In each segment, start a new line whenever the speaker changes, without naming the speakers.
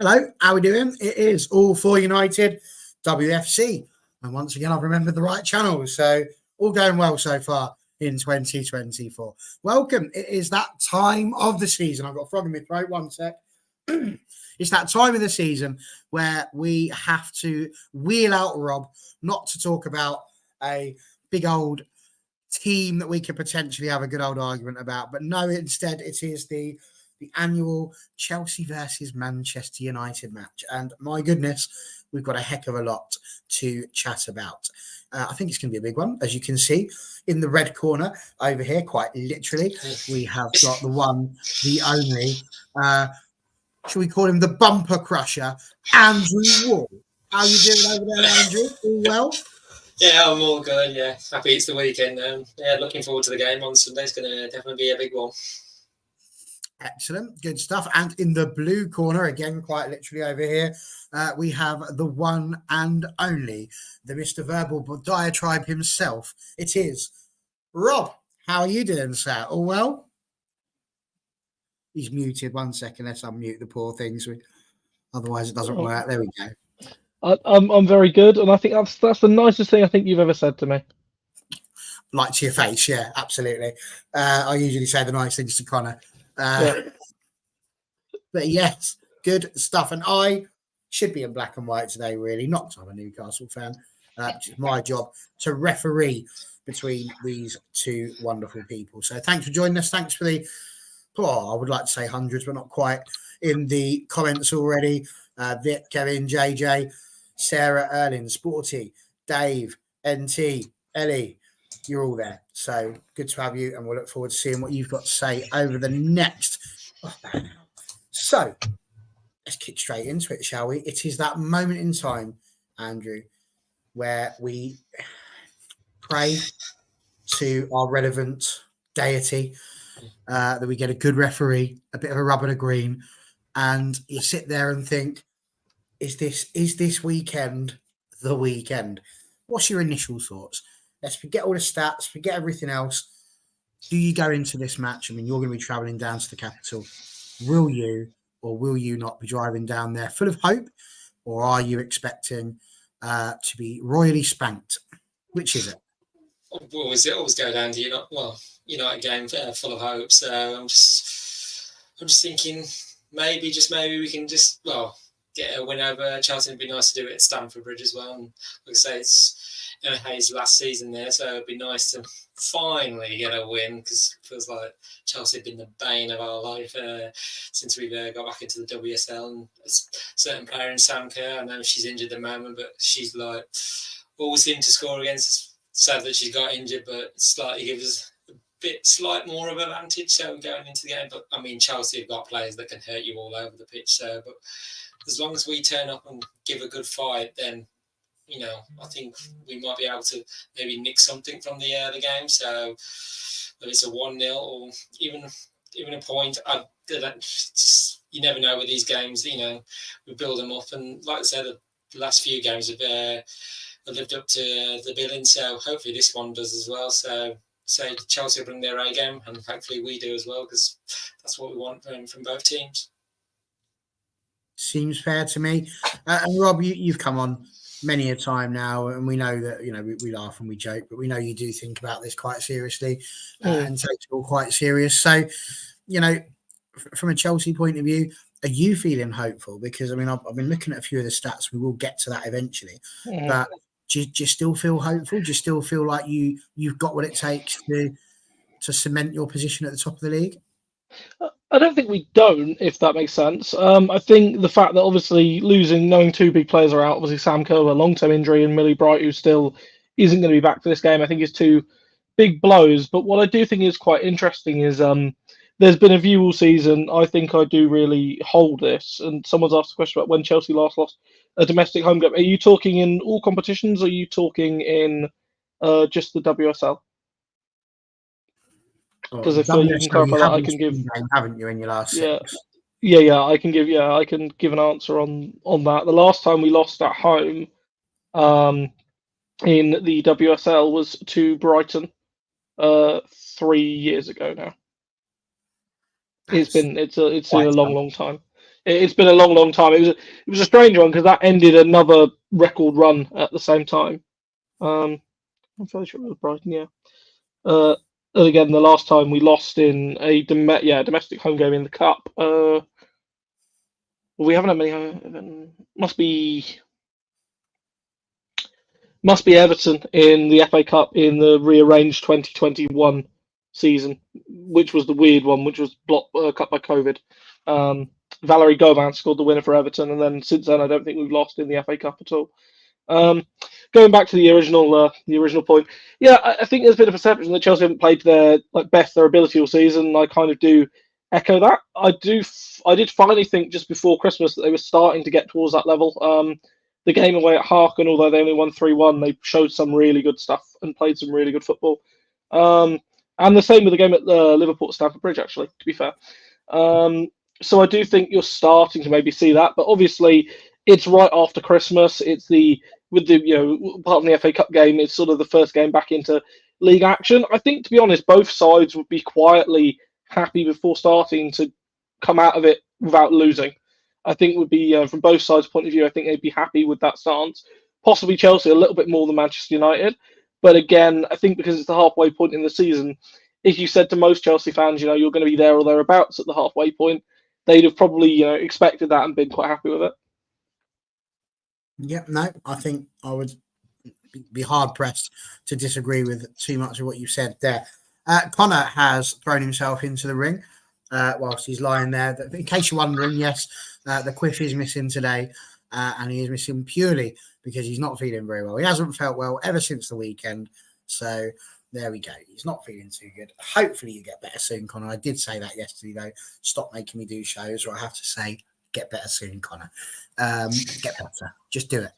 Hello, how we doing? It is All For United WFC. And once again, I've remembered the right channel. So all going well so far in 2024. Welcome. It is that time of the season. I've got a frog in my throat. One sec. It's that time of the season where we have to wheel out Rob, not to talk about a big old team that we could potentially have a good old argument about. But no, instead it is the annual Chelsea versus Manchester United match. And my goodness, we've got a heck of a lot to chat about. I think it's going to be a big one. As you can see in the red corner over here, quite literally, we have got the one, the only, shall we call him the bumper crusher, Andrew Wall. How you doing over there, Andrew? All well?
Yeah, I'm all good. Yeah, happy it's the weekend. Yeah, looking forward to the game on Sunday. It's going to definitely be a big one.
Excellent, good stuff. And in the blue corner, again, quite literally over here, we have the one and only, the Mr. Verbal Diatribe himself. It is Rob. How are you doing, sir? All well? He's muted. 1 second. Let's unmute the poor things. Otherwise, it doesn't work. There we go.
I'm very good, and I think that's the nicest thing I think you've ever said to me.
Like to your face, yeah, absolutely. I usually say the nice things to Connor. But yes, good stuff. And I should be in black and white today, really. Not because I'm a Newcastle fan. It's my job to referee between these two wonderful people. So thanks for joining us. Thanks for the, I would like to say hundreds, but not quite, in the comments already. Vic, Kevin, JJ, Sarah, Erlin, Sporty, Dave, NT, Ellie. You're all there. So good to have you, and we'll look forward to seeing what you've got to say over the next. So let's kick straight into it, shall we? It is that moment in time, Andrew, where we pray to our relevant deity that we get a good referee, a bit of a rub and a green, and you sit there and think, is this weekend the weekend? What's your initial thoughts? Let's forget all the stats, forget everything else. Do you go into this match? I mean, you're going to be travelling down to the capital. Will you or will you not be driving down there full of hope? Or are you expecting to be royally spanked? Which is it?
Always go down to United game full of hope. So I'm just thinking maybe we can just get a win over Chelsea. It'd be nice to do it at Stamford Bridge as well. And like I say, it's Hayes' last season there, so it'd be nice to finally get a win, because it feels like Chelsea have been the bane of our life since we've got back into the WSL. And a certain player in Sam Kerr, I know she's injured at the moment, but she's like always seemed to score against us. Sad that she's got injured, but slightly gives us slight more of an advantage. So going into the game, but I mean, Chelsea have got players that can hurt you all over the pitch. So, but as long as we turn up and give a good fight, then I think we might be able to maybe nick something from the game. So whether it's a 1-0 or even a point, you never know with these games. We build them up, and like I said, the last few games have lived up to the billing. So hopefully this one does as well. So Chelsea will bring their A game, and hopefully we do as well, because that's what we want from both teams.
Seems fair to me. And Rob, you've come on many a time now, and we know that we laugh and we joke, but we know you do think about this quite seriously and take it all quite serious. So, from a Chelsea point of view, are you feeling hopeful? Because I mean, I've been looking at a few of the stats. We will get to that eventually, but do you still feel hopeful? Do you still feel like you've got what it takes to cement your position at the top of the league?
I don't think we don't, if that makes sense. I think the fact that obviously knowing two big players are out, obviously Sam Kerr, a long-term injury, and Millie Bright, who still isn't going to be back for this game, I think is two big blows. But what I do think is quite interesting is there's been a view all season. I think I do really hold this. And someone's asked a question about when Chelsea last lost a domestic home game. Are you talking in all competitions, or are you talking in just the WSL? Because if you can clarify that, I can give.
Haven't you in your last six?
Yeah. I can give an answer on that. The last time we lost at home, in the WSL was to Brighton, 3 years ago now. It's been a long time. It's been a long time. It was a strange one because that ended another record run at the same time. I'm fairly sure it was Brighton, yeah. And again, the last time we lost in a domestic home game in the cup. We haven't had many. Must be Everton in the FA Cup in the rearranged 2021 season, which was the weird one, which was cut by COVID. Valerie Gauvin scored the winner for Everton, and then since then, I don't think we've lost in the FA Cup at all. Going back to the original point, yeah, I think there's been a perception that Chelsea haven't played their best their ability all season. I kind of do echo that. I did finally think just before Christmas that they were starting to get towards that level. The game away at Harken, although they only won 3-1, they showed some really good stuff and played some really good football. And the same with the game at Liverpool at Stamford Bridge, actually, to be fair. So I do think you're starting to maybe see that, but obviously it's right after Christmas. It's apart from the FA Cup game, it's sort of the first game back into league action. I think, to be honest, both sides would be quietly happy before starting to come out of it without losing. I think would be from both sides' point of view. I think they'd be happy with that stance. Possibly Chelsea a little bit more than Manchester United, but again, I think because it's the halfway point in the season, if you said to most Chelsea fans, you're going to be there or thereabouts at the halfway point, they'd have probably expected that and been quite happy with it.
Yeah, no, I think I would be hard pressed to disagree with too much of what you said there. Connor has thrown himself into the ring whilst he's lying there. In case you're wondering, yes, the quiff is missing today, and he is missing purely because he's not feeling very well. He hasn't felt well ever since the weekend, so there we go. He's not feeling too good. Hopefully you get better soon, Connor. I did say that yesterday, though. Stop making me do shows, or I have to say, get better soon, Connor. Get better. Just do it.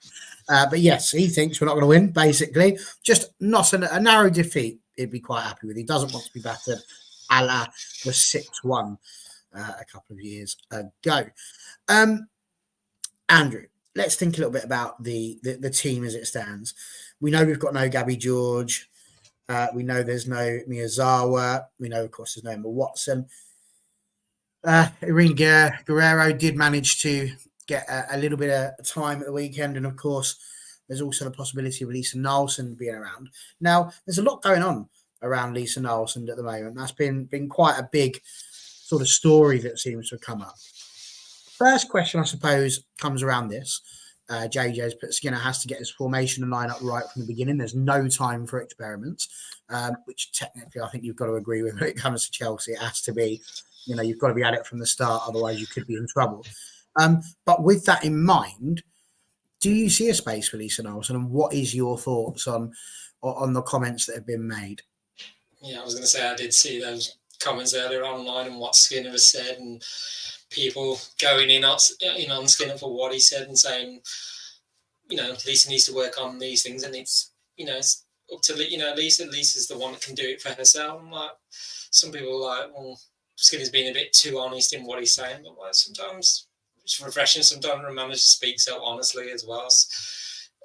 But yes, he thinks we're not going to win, basically. Just not a narrow defeat he'd be quite happy with. He doesn't want to be battered a la the 6-1 a couple of years ago. Andrew, let's think a little bit about the team as it stands. We know we've got no Gabby George. We know there's no Miyazawa. We know, of course, there's no Emma Watson. Irene Guerrero did manage to get a little bit of time at the weekend. And, of course, there's also the possibility of Lisa Nielsen being around. Now, there's a lot going on around Lisa Nielsen at the moment. That's been quite a big sort of story that seems to have come up. First question, I suppose, comes around this. JJ's put Skinner has to get his formation and line up right from the beginning. There's no time for experiments, which technically I think you've got to agree with when it comes to Chelsea. It has to be, you've got to be at it from the start. Otherwise, you could be in trouble. But with that in mind, do you see a space for Lisa Nielsen? And what is your thoughts on the comments that have been made?
Yeah, I was going to say I did see those comments earlier online and what Skinner has said, and people going in on Skinner for what he said and saying, Lisa needs to work on these things, and it's up to Lisa. Lisa's the one that can do it for herself. And some people are like, well, Skinner's being a bit too honest in what he's saying, but sometimes it's refreshing. Sometimes a manager speaks so honestly as well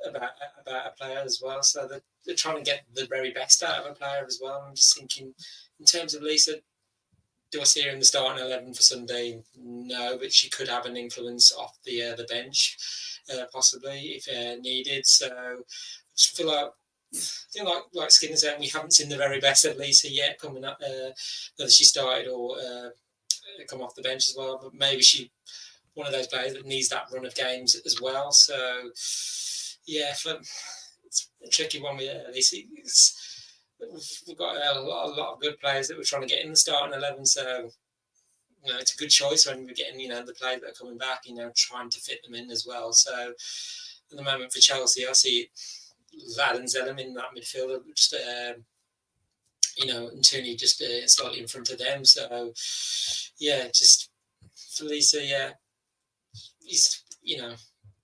about a player as well. So they're trying to get the very best out of a player as well. I'm just thinking, in terms of Lisa, do I see her in the starting 11 for Sunday? No, but she could have an influence off the bench, possibly if needed. So I just feel like Skinner said, we haven't seen the very best of Lisa yet coming up, whether she started or come off the bench as well. But maybe she one of those players that needs that run of games as well. So yeah, it's a tricky one with Lisa. We've got a lot of good players that we're trying to get in the starting 11. So it's a good choice when we're getting the players that are coming back. Trying to fit them in as well. So at the moment for Chelsea, I see Lad and Zellum in that midfield, just and Tooney just slightly in front of them. So yeah, just for Lisa, yeah, he's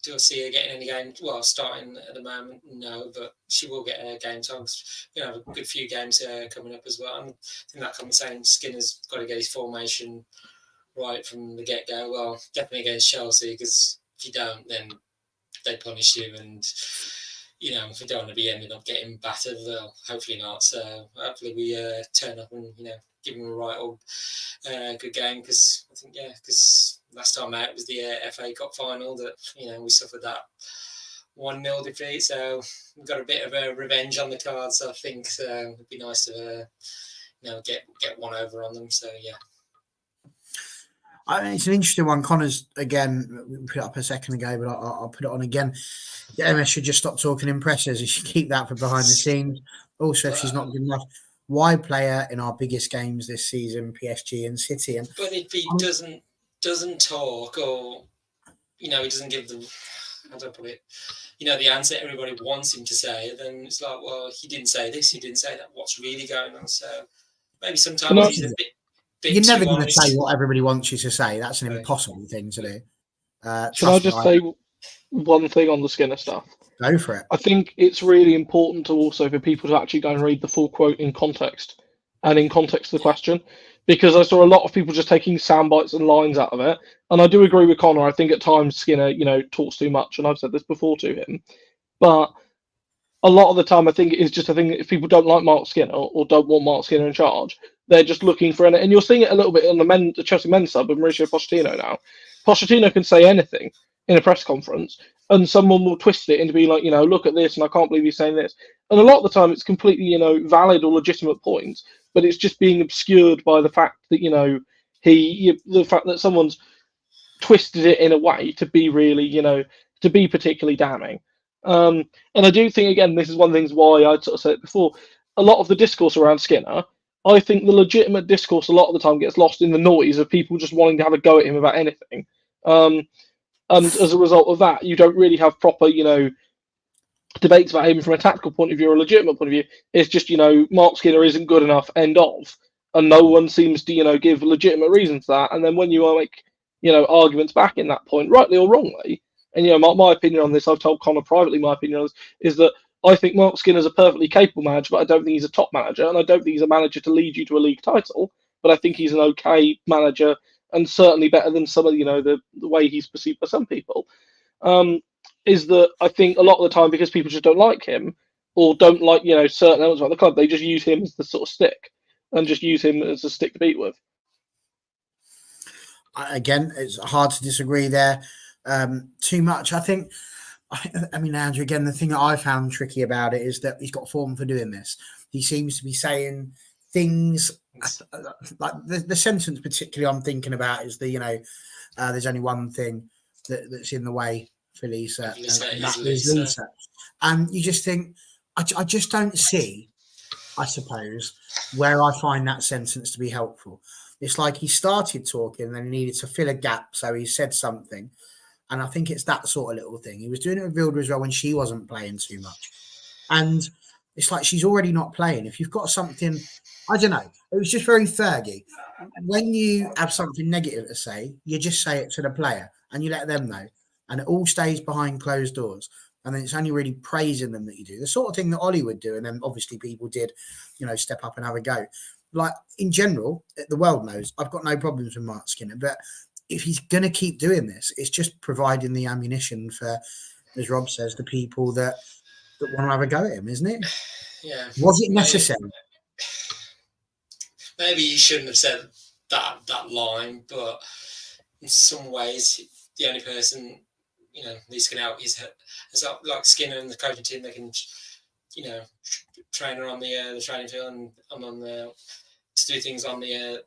do I see her getting any game? Well, starting at the moment, no, but she will get a game time. A good few games coming up as well. And I think that comes saying Skinner's got to get his formation right from the get-go. Well, definitely against Chelsea, because if you don't, then they punish you. And, if we don't want to be ending up getting battered, well, hopefully not. So hopefully we turn up and, give him a right old good game, because I think because last time out was the FA Cup final that we suffered that 1-0 defeat, so we've got a bit of a revenge on the cards. I think it'd be nice to get one over on them. So yeah.
I mean, it's an interesting one. Connor's, again, we put it up a second ago, but I'll put it on again. The MS should just stop talking in pressers. He should keep that for behind the scenes. Also, if she's not good enough, why player in our biggest games this season, PSG and City?
But if he doesn't talk, or he doesn't give the, how do I put it, the answer everybody wants him to say, then it's like, well, he didn't say this, he didn't say that. What's really going on? So maybe sometimes he's a bit
you're never
too
going to
honest.
say what everybody wants you to say. That's an impossible thing to do.
Can I just say one thing on the Skinner stuff?
Go for it.
I think it's really important to also for people to actually go and read the full quote in context and in context of the question, because I saw a lot of people just taking sound bites and lines out of it. And I do agree with Connor. I think at times Skinner, talks too much, and I've said this before to him. But a lot of the time, I think it is just a thing that if people don't like Marc Skinner or don't want Marc Skinner in charge, they're just looking for it. And you're seeing it a little bit on the Chelsea men's sub with Mauricio Pochettino now. Pochettino can say anything in a press conference, and someone will twist it into being like, look at this, and I can't believe he's saying this. And a lot of the time, it's completely, valid or legitimate points, but it's just being obscured by the fact that, the fact that someone's twisted it in a way to be really, to be particularly damning. And I do think, again, this is one of the things why I sort of said it before, a lot of the discourse around Skinner, I think the legitimate discourse a lot of the time gets lost in the noise of people just wanting to have a go at him about anything. And as a result of that, you don't really have proper, debates about him from a tactical point of view or a legitimate point of view. It's just, Marc Skinner isn't good enough, end of. And no one seems to, give legitimate reasons for that. And then when you make, arguments back in that point, rightly or wrongly, and, my opinion on this, I've told Connor privately, my opinion on this, is that I think Marc Skinner's a perfectly capable manager, but I don't think he's a top manager. And I don't think he's a manager to lead you to a league title. But I think he's an okay manager, and certainly better than some of the way he's perceived by some people. Is that I think a lot of the time, because people just don't like him or don't like certain elements about the club, they just use him as the sort of stick and just use him as a stick to beat with.
Again, it's hard to disagree there too much. I think. I mean, Andrew, again, the thing that I found tricky about it is that he's got form for doing this. He seems to be saying things like the sentence particularly I'm thinking about is there's only one thing that's in the way for Lisa, and that is Lisa. And you just think, I just don't see, I suppose, where I find that sentence to be helpful. It's like he started talking and then he needed to fill a gap, so he said something. And I think it's that sort of little thing. He was doing it with Vilda as well when she wasn't playing too much. And it's like she's already not playing. If you've got something, I don't know. It was just very Fergie. When you have something negative to say, you just say it to the player and you let them know. And it all stays behind closed doors. And then it's only really praising them that you do. The sort of thing that Ollie would do. And then obviously people did, step up and have a go. Like in general, the world knows I've got no problems with Marc Skinner. But if he's going to keep doing this, it's just providing the ammunition for, as Rob says, the people that want to have a go at him, isn't it?
Yeah.
Was it necessary?
Maybe he shouldn't have said that line, but in some ways, the only person, this can help is like Skinner and the coaching team. They can, train her on the training field and on the to do things on the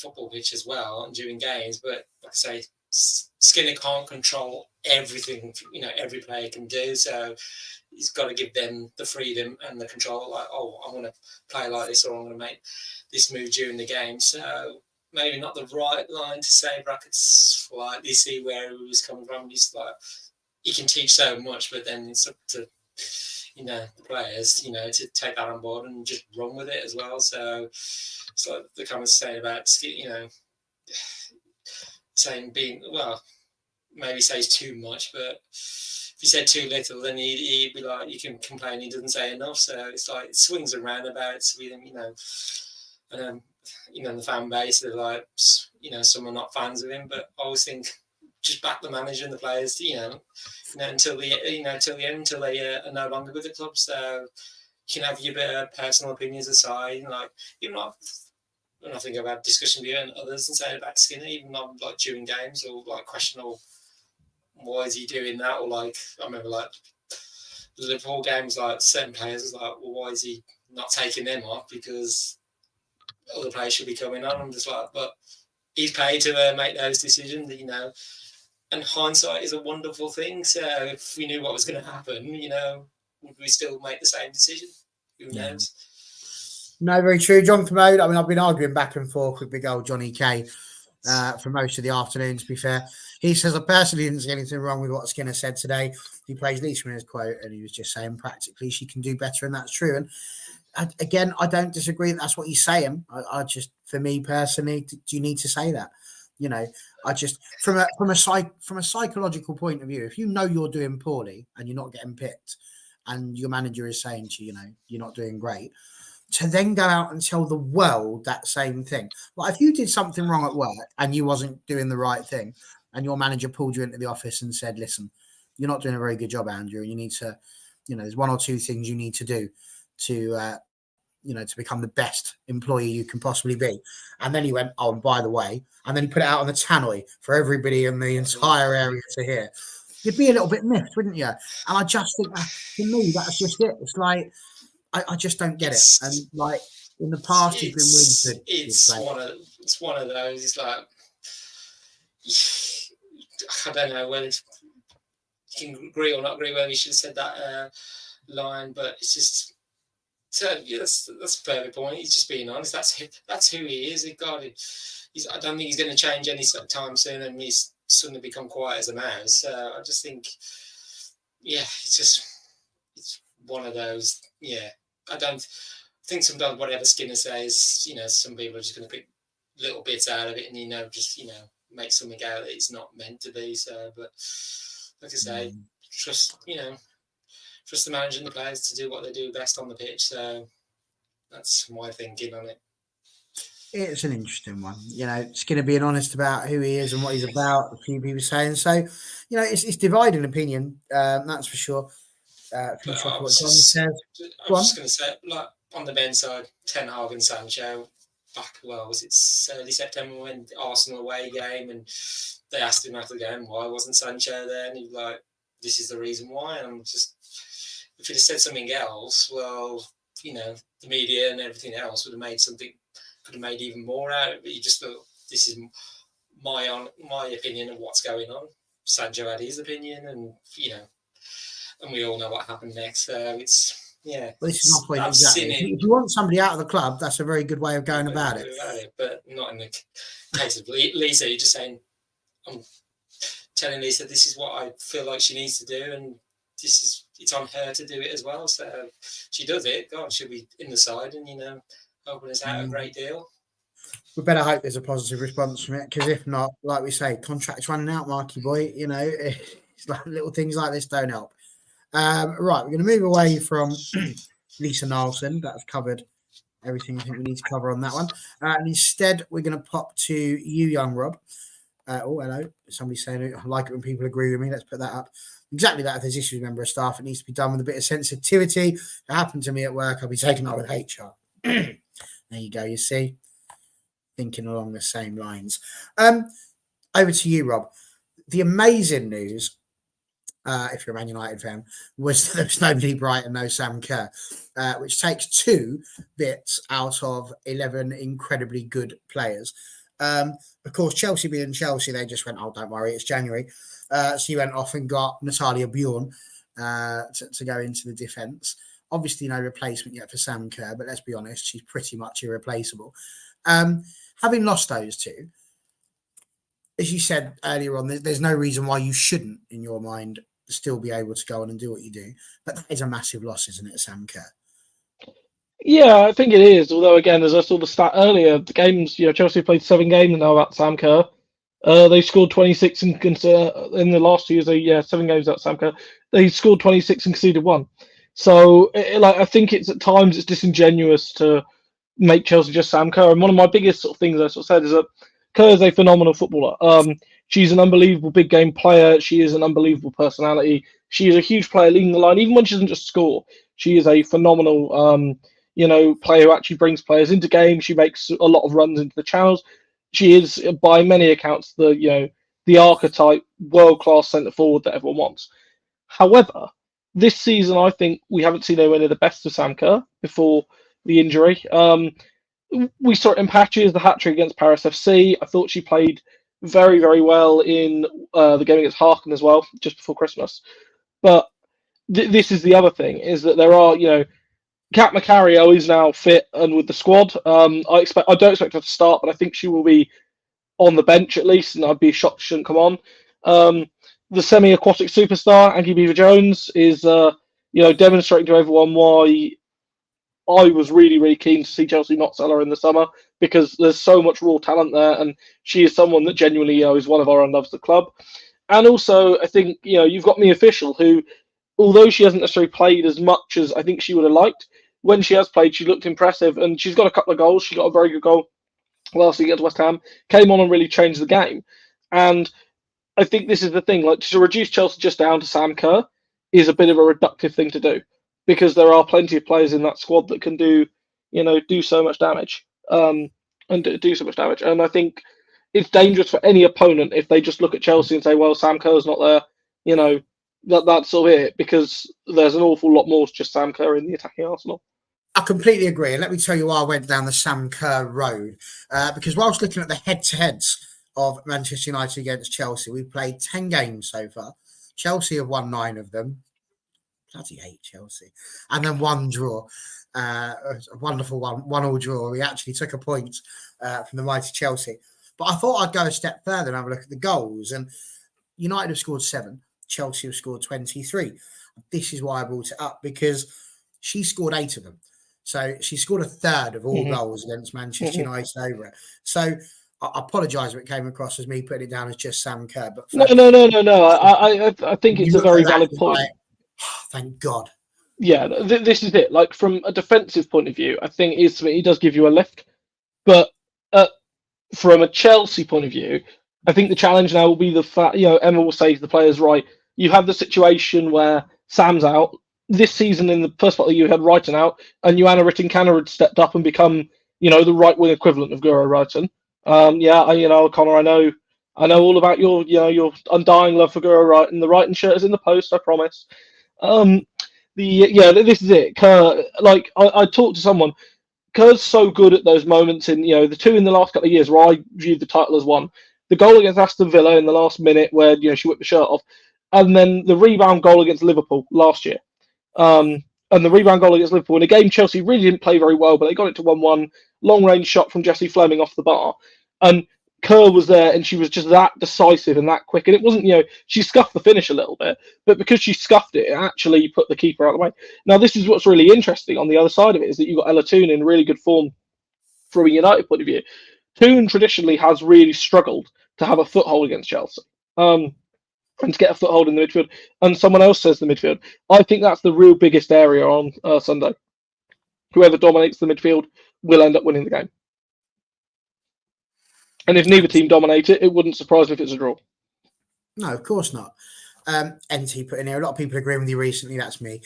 football pitch as well and during games. But like I say, Skinner can't control everything, every player can do. So he's got to give them the freedom and the control. Like, oh, I'm going to play like this, or I'm going to make this move during the game. So maybe not the right line to say, but I could slightly see where he was coming from. He's like, he can teach so much, but then it's up to the players, to take that on board and just run with it as well. So it's like the comments saying about, saying maybe says too much, but if he said too little, then he'd be like, you can complain he doesn't say enough. So it's like it swings and roundabouts with him, and the fan base, they're like, some are not fans of him, but I always think just back the manager and the players, until the end, until they are no longer with the club. So you can have your personal opinions aside, you're not and I think I've had discussion with you and others and saying about Skinner, even on like during games, or like questionable, why is he doing that? Or like I remember like the Liverpool games, like certain players was like, well, why is he not taking them off? Because other players should be coming on. I'm just like, but he's paid to make those decisions, you know. And hindsight is a wonderful thing. So if we knew what was going to happen, you know, would we still make the same decision? Who knows?
No, very true. John Commode, I mean, I've been arguing back and forth with big old Johnny K for most of the afternoon, to be fair. He says, I personally didn't see anything wrong with what Skinner said today. He plays Lisa in his quote, and he was just saying practically she can do better, and that's true. And again, I don't disagree that that's what he's saying. I just, for me personally, do you need to say that? You know, I just from a psychological point of view, if you know you're doing poorly and you're not getting picked, and your manager is saying to you, you know, you're not doing great, to then go out and tell the world that same thing. Like if you did something wrong at work and you wasn't doing the right thing, and your manager pulled you into the office and said, "Listen, you're not doing a very good job, Andrew. You need to, you know, there's one or two things you need to do to." You know, to become the best employee you can possibly be. And then he went, oh, and by the way, and then he put it out on the tannoy for everybody in the entire area to hear. You'd be a little bit miffed, wouldn't you? And I just think that, for me, that's just it. It's like, I just don't get it. And like in the past, he's been really good.
It's one of those. It's like, I don't know whether you can agree or not agree whether he should have said that line, but it's just, so yeah, that's a perfect point. He's just being honest. That's who he is. I don't think he's going to change any time soon, and he's suddenly become quiet as a mouse. So I just think, yeah, it's one of those. Yeah, I don't think sometimes whatever Skinner says, you know, some people are just going to pick little bits out of it, and just make something out that it's not meant to be. So, but like I say, trust the manager and the players to do what they do best on the pitch. So that's my thinking on it.
It's an interesting one. You know, Skinner being honest about who he is and what he's about, a few people saying. So, you know, it's divided opinion, that's for sure.
I was just going to say, like, on the men's side, Ten Hag and Sancho, back, was it early September when the Arsenal away game, and they asked him after the game, why wasn't Sancho there? And he was like, this is the reason why. And I'm just, if he'd have said something else, well, the media and everything else could have made even more out of it. But you just thought, this is my opinion of what's going on. Sancho had his opinion, and and we all know what happened next. So it's, yeah.
Well, this is my point exactly. If you want somebody out of the club, that's a very good way of going about it.
But not in the case of Lisa. You're just saying, I'm telling Lisa this is what I feel like she needs to do, and it's on her to do it as well. So she does it. God, she'll be in the side and helping us out a great deal.
We better hope there's a positive response from it, because if not, like we say, contracts running out, Marky boy. It's like little things like this don't help. Right, we're going to move away from Lisa Nielsen. That's covered everything I think we need to cover on that one. And instead, we're going to pop to you, young Rob. Oh, hello. Somebody's saying, I like it when people agree with me. Let's put that up. Exactly that. If there's issues with a member of staff, it needs to be done with a bit of sensitivity. It happened to me at work. I'll be taking up with HR. There you go. You see, thinking along the same lines. Over to you, Rob. The amazing news, if you're a Man United fan, was that there's no Lee Bright and no Sam Kerr, which takes 2 bits out of 11 incredibly good players. Of course, Chelsea being Chelsea, they just went, oh, don't worry, it's January. So you went off and got Natalia Bjorn to go into the defence. Obviously, no replacement yet for Sam Kerr, but let's be honest, she's pretty much irreplaceable. Having lost those 2, as you said earlier on, there's no reason why you shouldn't, in your mind, still be able to go on and do what you do. But that is a massive loss, isn't it, Sam Kerr?
Yeah, I think it is. Although, again, as I saw the stat earlier, the games, Chelsea played 7 games now without Sam Kerr. They scored 26 in the last 2 years. 7 games without Sam Kerr. They scored 26 and conceded 1. So, I think it's at times it's disingenuous to make Chelsea just Sam Kerr. And one of my biggest sort of things I sort of said is that Kerr is a phenomenal footballer. She's an unbelievable big game player. She is an unbelievable personality. She is a huge player leading the line, even when she doesn't just score. She is a phenomenal, player who actually brings players into games. She makes a lot of runs into the channels. She is, by many accounts, the archetype world-class centre forward that everyone wants. However, this season, I think we haven't seen anywhere near the best of Sam Kerr before the injury. We saw it in patches, the hat-trick against Paris FC. I thought she played very, very well in the game against Harkin as well, just before Christmas. But this is the other thing, is that there are, Kat Macario is now fit and with the squad. I don't expect her to start, but I think she will be on the bench at least, and I'd be shocked she shouldn't come on. The semi-aquatic superstar, Angie Beaver-Jones, is demonstrating to everyone why I was really, really keen to see Chelsea not sell her in the summer, because there's so much raw talent there, and she is someone that genuinely is one of our unloves the club. And also, I think you've got Mia Official, who, although she hasn't necessarily played as much as I think she would have liked, when she has played, she looked impressive, and she's got a couple of goals. She got a very good goal last week against West Ham, came on and really changed the game. And I think this is the thing, like, to reduce Chelsea just down to Sam Kerr is a bit of a reductive thing to do, because there are plenty of players in that squad that can do so much damage, and do so much damage. And I think it's dangerous for any opponent if they just look at Chelsea and say, well, Sam Kerr's not there, that's sort of it, because there's an awful lot more to just Sam Kerr in the attacking arsenal.
I completely agree. And let me tell you why I went down the Sam Kerr road. Because whilst looking at the head-to-heads of Manchester United against Chelsea, we've played 10 games so far. Chelsea have won 9 of them. Bloody hate Chelsea. And then 1 draw. A wonderful 1-1 draw. We actually took a point from the mighty Chelsea. But I thought I'd go a step further and have a look at the goals. And United have scored 7. Chelsea have scored 23. This is why I brought it up, because she scored 8 of them. So she scored a third of all goals against Manchester United over it. So I apologise if it came across as me putting it down as just Sam Kerr. But
no. I think it's a very valid point.
Thank God.
Yeah, this is it. Like, from a defensive point of view, I think it does give you a lift. But from a Chelsea point of view, I think the challenge now will be the fact, Emma will say to the players, right, you have the situation where Sam's out. This season, in the first part, you had Wrighton out, and Joanna Ritten-Canner had stepped up and become, the right wing equivalent of Guro Wrighton. Connor, I know all about your undying love for Guro Wrighton. The Wrighton shirt is in the post, I promise. This is it. Kerr, like, I talked to someone. Kerr's so good at those moments in, the 2 in the last couple of years where I viewed the title as one. The goal against Aston Villa in the last minute where, she whipped the shirt off, and then the rebound goal against Liverpool last year. And the rebound goal against Liverpool in a game Chelsea really didn't play very well, but they got it to 1-1, long-range shot from Jessie Fleming off the bar. And Kerr was there, and she was just that decisive and that quick. And it wasn't, she scuffed the finish a little bit, but because she scuffed it, it actually put the keeper out of the way. Now, this is what's really interesting on the other side of it, is that you've got Ella Toone in really good form from a United point of view. Toone traditionally has really struggled to have a foothold against Chelsea. And to get a foothold in the midfield, and someone else says the midfield. I think that's the real biggest area on Sunday. Whoever dominates the midfield will end up winning the game. And if neither team dominate it, it wouldn't surprise me if it's a draw.
No, of course not. NT put in here, a lot of people agreeing with you recently, that's me,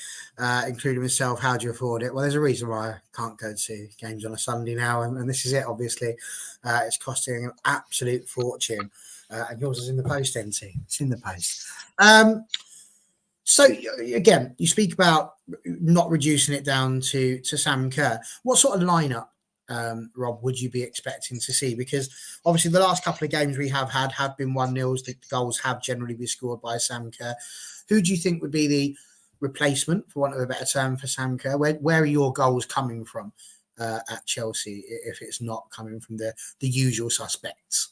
including myself. How do you afford it? Well, there's a reason why I can't go to games on a Sunday now, and this is it, obviously. It's costing an absolute fortune. And yours is in the post, NT. It's in the post. So, again, you speak about not reducing it down to Sam Kerr. What sort of lineup, Rob, would you be expecting to see? Because obviously the last couple of games we have had have been 1-0s. The goals have generally been scored by Sam Kerr. Who do you think would be the replacement, for want of a better term, for Sam Kerr? Where are your goals coming from at Chelsea if it's not coming from the usual suspects?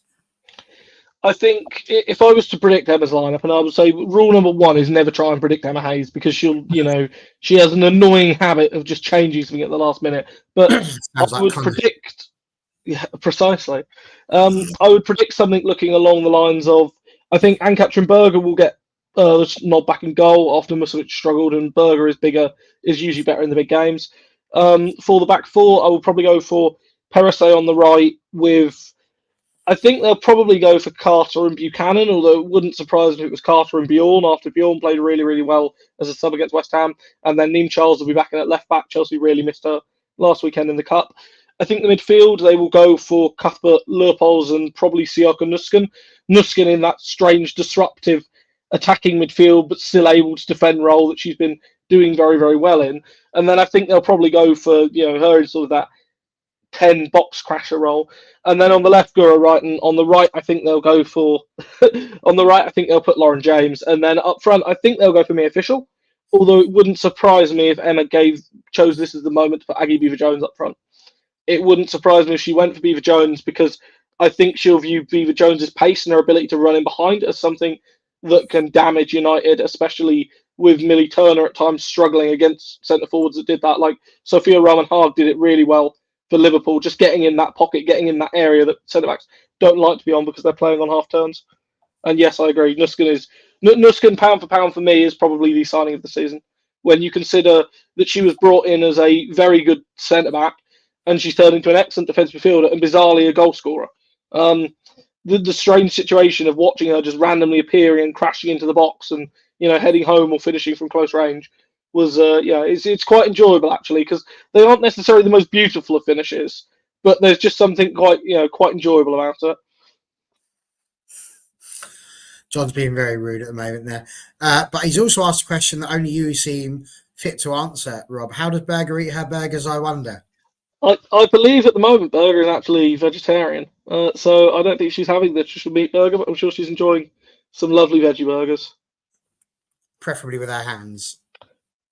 I think if I was to predict Emma's lineup, and I would say rule number 1 is never try and predict Emma Hayes, because she has an annoying habit of just changing something at the last minute. But I would predict, precisely. I would predict something looking along the lines of, I think Ann-Katrin Berger will get the nod back in goal. Often Musovic struggled, and Berger is usually better in the big games. For the back 4, I would probably go for Perisset on the right with. I think they'll probably go for Carter and Buchanan, although it wouldn't surprise me if it was Carter and Bjorn, after Bjorn played really, really well as a sub against West Ham. And then Neem Charles will be back in at left back. Chelsea really missed her last weekend in the Cup. I think the midfield, they will go for Cuthbert, Leupolz, and probably Siaka Nusken. Nusken in that strange, disruptive, attacking midfield, but still able to defend role that she's been doing very, very well in. And then I think they'll probably go for her in sort of that 10 box crasher role. And then on the left, Gura Wright, and on the right, I think they'll go for on the right, I think they'll put Lauren James. And then up front, I think they'll go for Mia Official. Although it wouldn't surprise me if Emma chose this as the moment to put Aggie Beaver Jones up front. It wouldn't surprise me if she went for Beaver Jones, because I think she'll view Beaver Jones's pace and her ability to run in behind as something that can damage United, especially with Millie Turner at times struggling against centre forwards that did that. Like Sophia Roman-Haag did it really well for Liverpool, just getting in that pocket, getting in that area that centre backs don't like to be on because they're playing on half turns. And yes, I agree. Nusken pound for pound for me is probably the signing of the season. When you consider that she was brought in as a very good centre back, and she's turned into an excellent defensive midfielder and bizarrely a goal scorer. The strange situation of watching her just randomly appearing and crashing into the box and heading home or finishing from close range was it's quite enjoyable actually, because they aren't necessarily the most beautiful of finishes, but there's just something quite enjoyable about it.
John's being very rude at the moment there, but he's also asked a question that only you seem fit to answer, Rob. How does Berger eat her burgers, I wonder?
I believe at the moment Berger is actually vegetarian, so I don't think she's having the traditional meat burger, but I'm sure she's enjoying some lovely veggie burgers.
Preferably with her hands.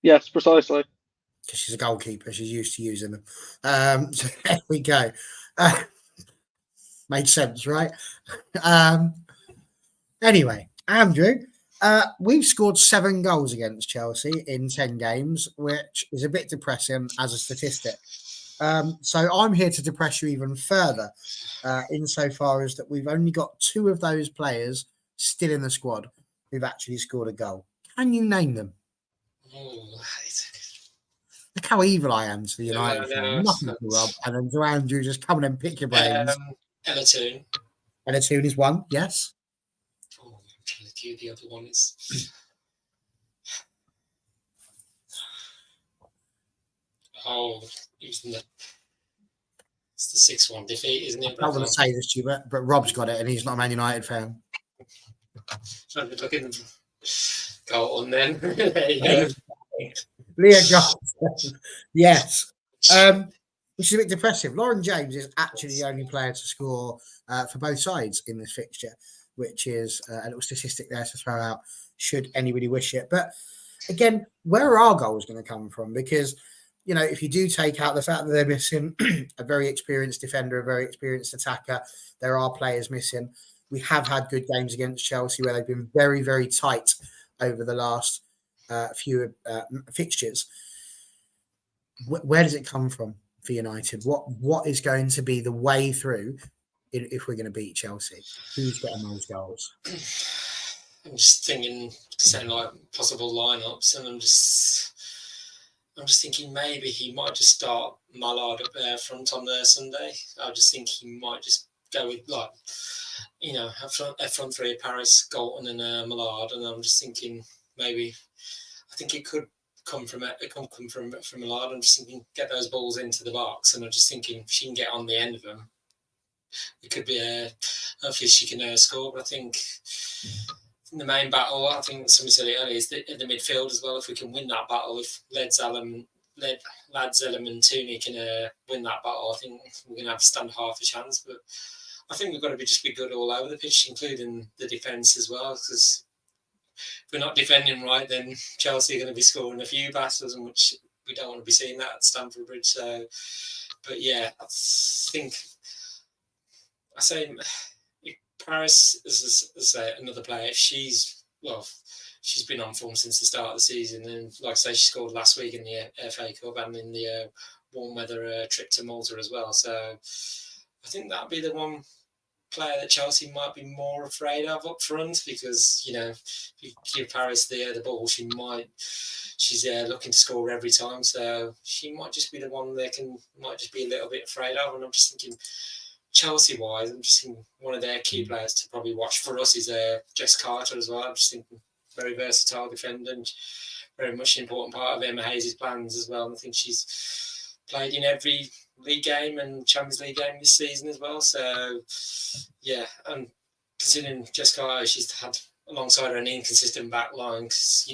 Yes, precisely.
Because she's a goalkeeper, she's used to using them. So there we go. Made sense, right? Anyway, Andrew, we've scored 7 goals against Chelsea in 10 games, which is a bit depressing as a statistic. So I'm here to depress you even further, insofar as that we've only got 2 of those players still in the squad who've actually scored a goal. Can you name them? Look how evil I am to the United fan. Nothing to Rob, and then to Andrew, just come and pick your brains.
Ella Toon.
Ella Toon is one, yes.
Oh, I'm trying to cue the other one. It's it's the 6-1 defeat, isn't it?
I want to say this to you, but Rob's got it, and he's not a Man United fan.
Trying to look in the goal on then. There you go.
Leah Johnson, yes. Which is a bit depressive. Lauren James is actually the only player to score for both sides in this fixture, which is a little statistic there to throw out should anybody wish it. But again, where are our goals going to come from? Because, if you do take out the fact that they're missing a very experienced defender, a very experienced attacker, there are players missing. We have had good games against Chelsea where they've been very, very tight over the last few fixtures. Where does it come from for United? What is going to be the way through if we're going to beat Chelsea? Who's getting those goals?
I'm just thinking, saying like possible lineups, and I'm just thinking maybe he might just start Mallard up there front on the Sunday. I just think he might just go with a front 3 Paris, Galton, and Mallard, and I'm just thinking maybe I think it could come from Mallard. I'm just thinking get those balls into the box, and I'm just thinking if she can get on the end of them, it could be hopefully she can score. But I think the main battle, I think somebody said it earlier, is the midfield as well. If we can win that battle, if Ladzellem and Tooney can win that battle, I think we're going to have to stand half a chance. But I think we've got to be good all over the pitch, including the defence as well, because if we're not defending right, then Chelsea are going to be scoring a few battles, and which we don't want to be seeing that at Stamford Bridge. So, but yeah, I say if Paris is another player. She's been on form since the start of the season, and like I say, she scored last week in the FA Cup and in the warm weather trip to Malta as well. So I think that'd be the one player that Chelsea might be more afraid of up front, because if you give Paris the ball, she's looking to score every time, so she might just be the one they might just be a little bit afraid of. And I'm just thinking Chelsea wise, I'm just thinking one of their key players to probably watch for us is Jess Carter as well. I'm just thinking very versatile defender and very much an important part of Emma Hayes' plans as well. And I think she's played in every league game and Champions League game this season as well. So, yeah, and considering Jessica, she's had alongside her an inconsistent back line because,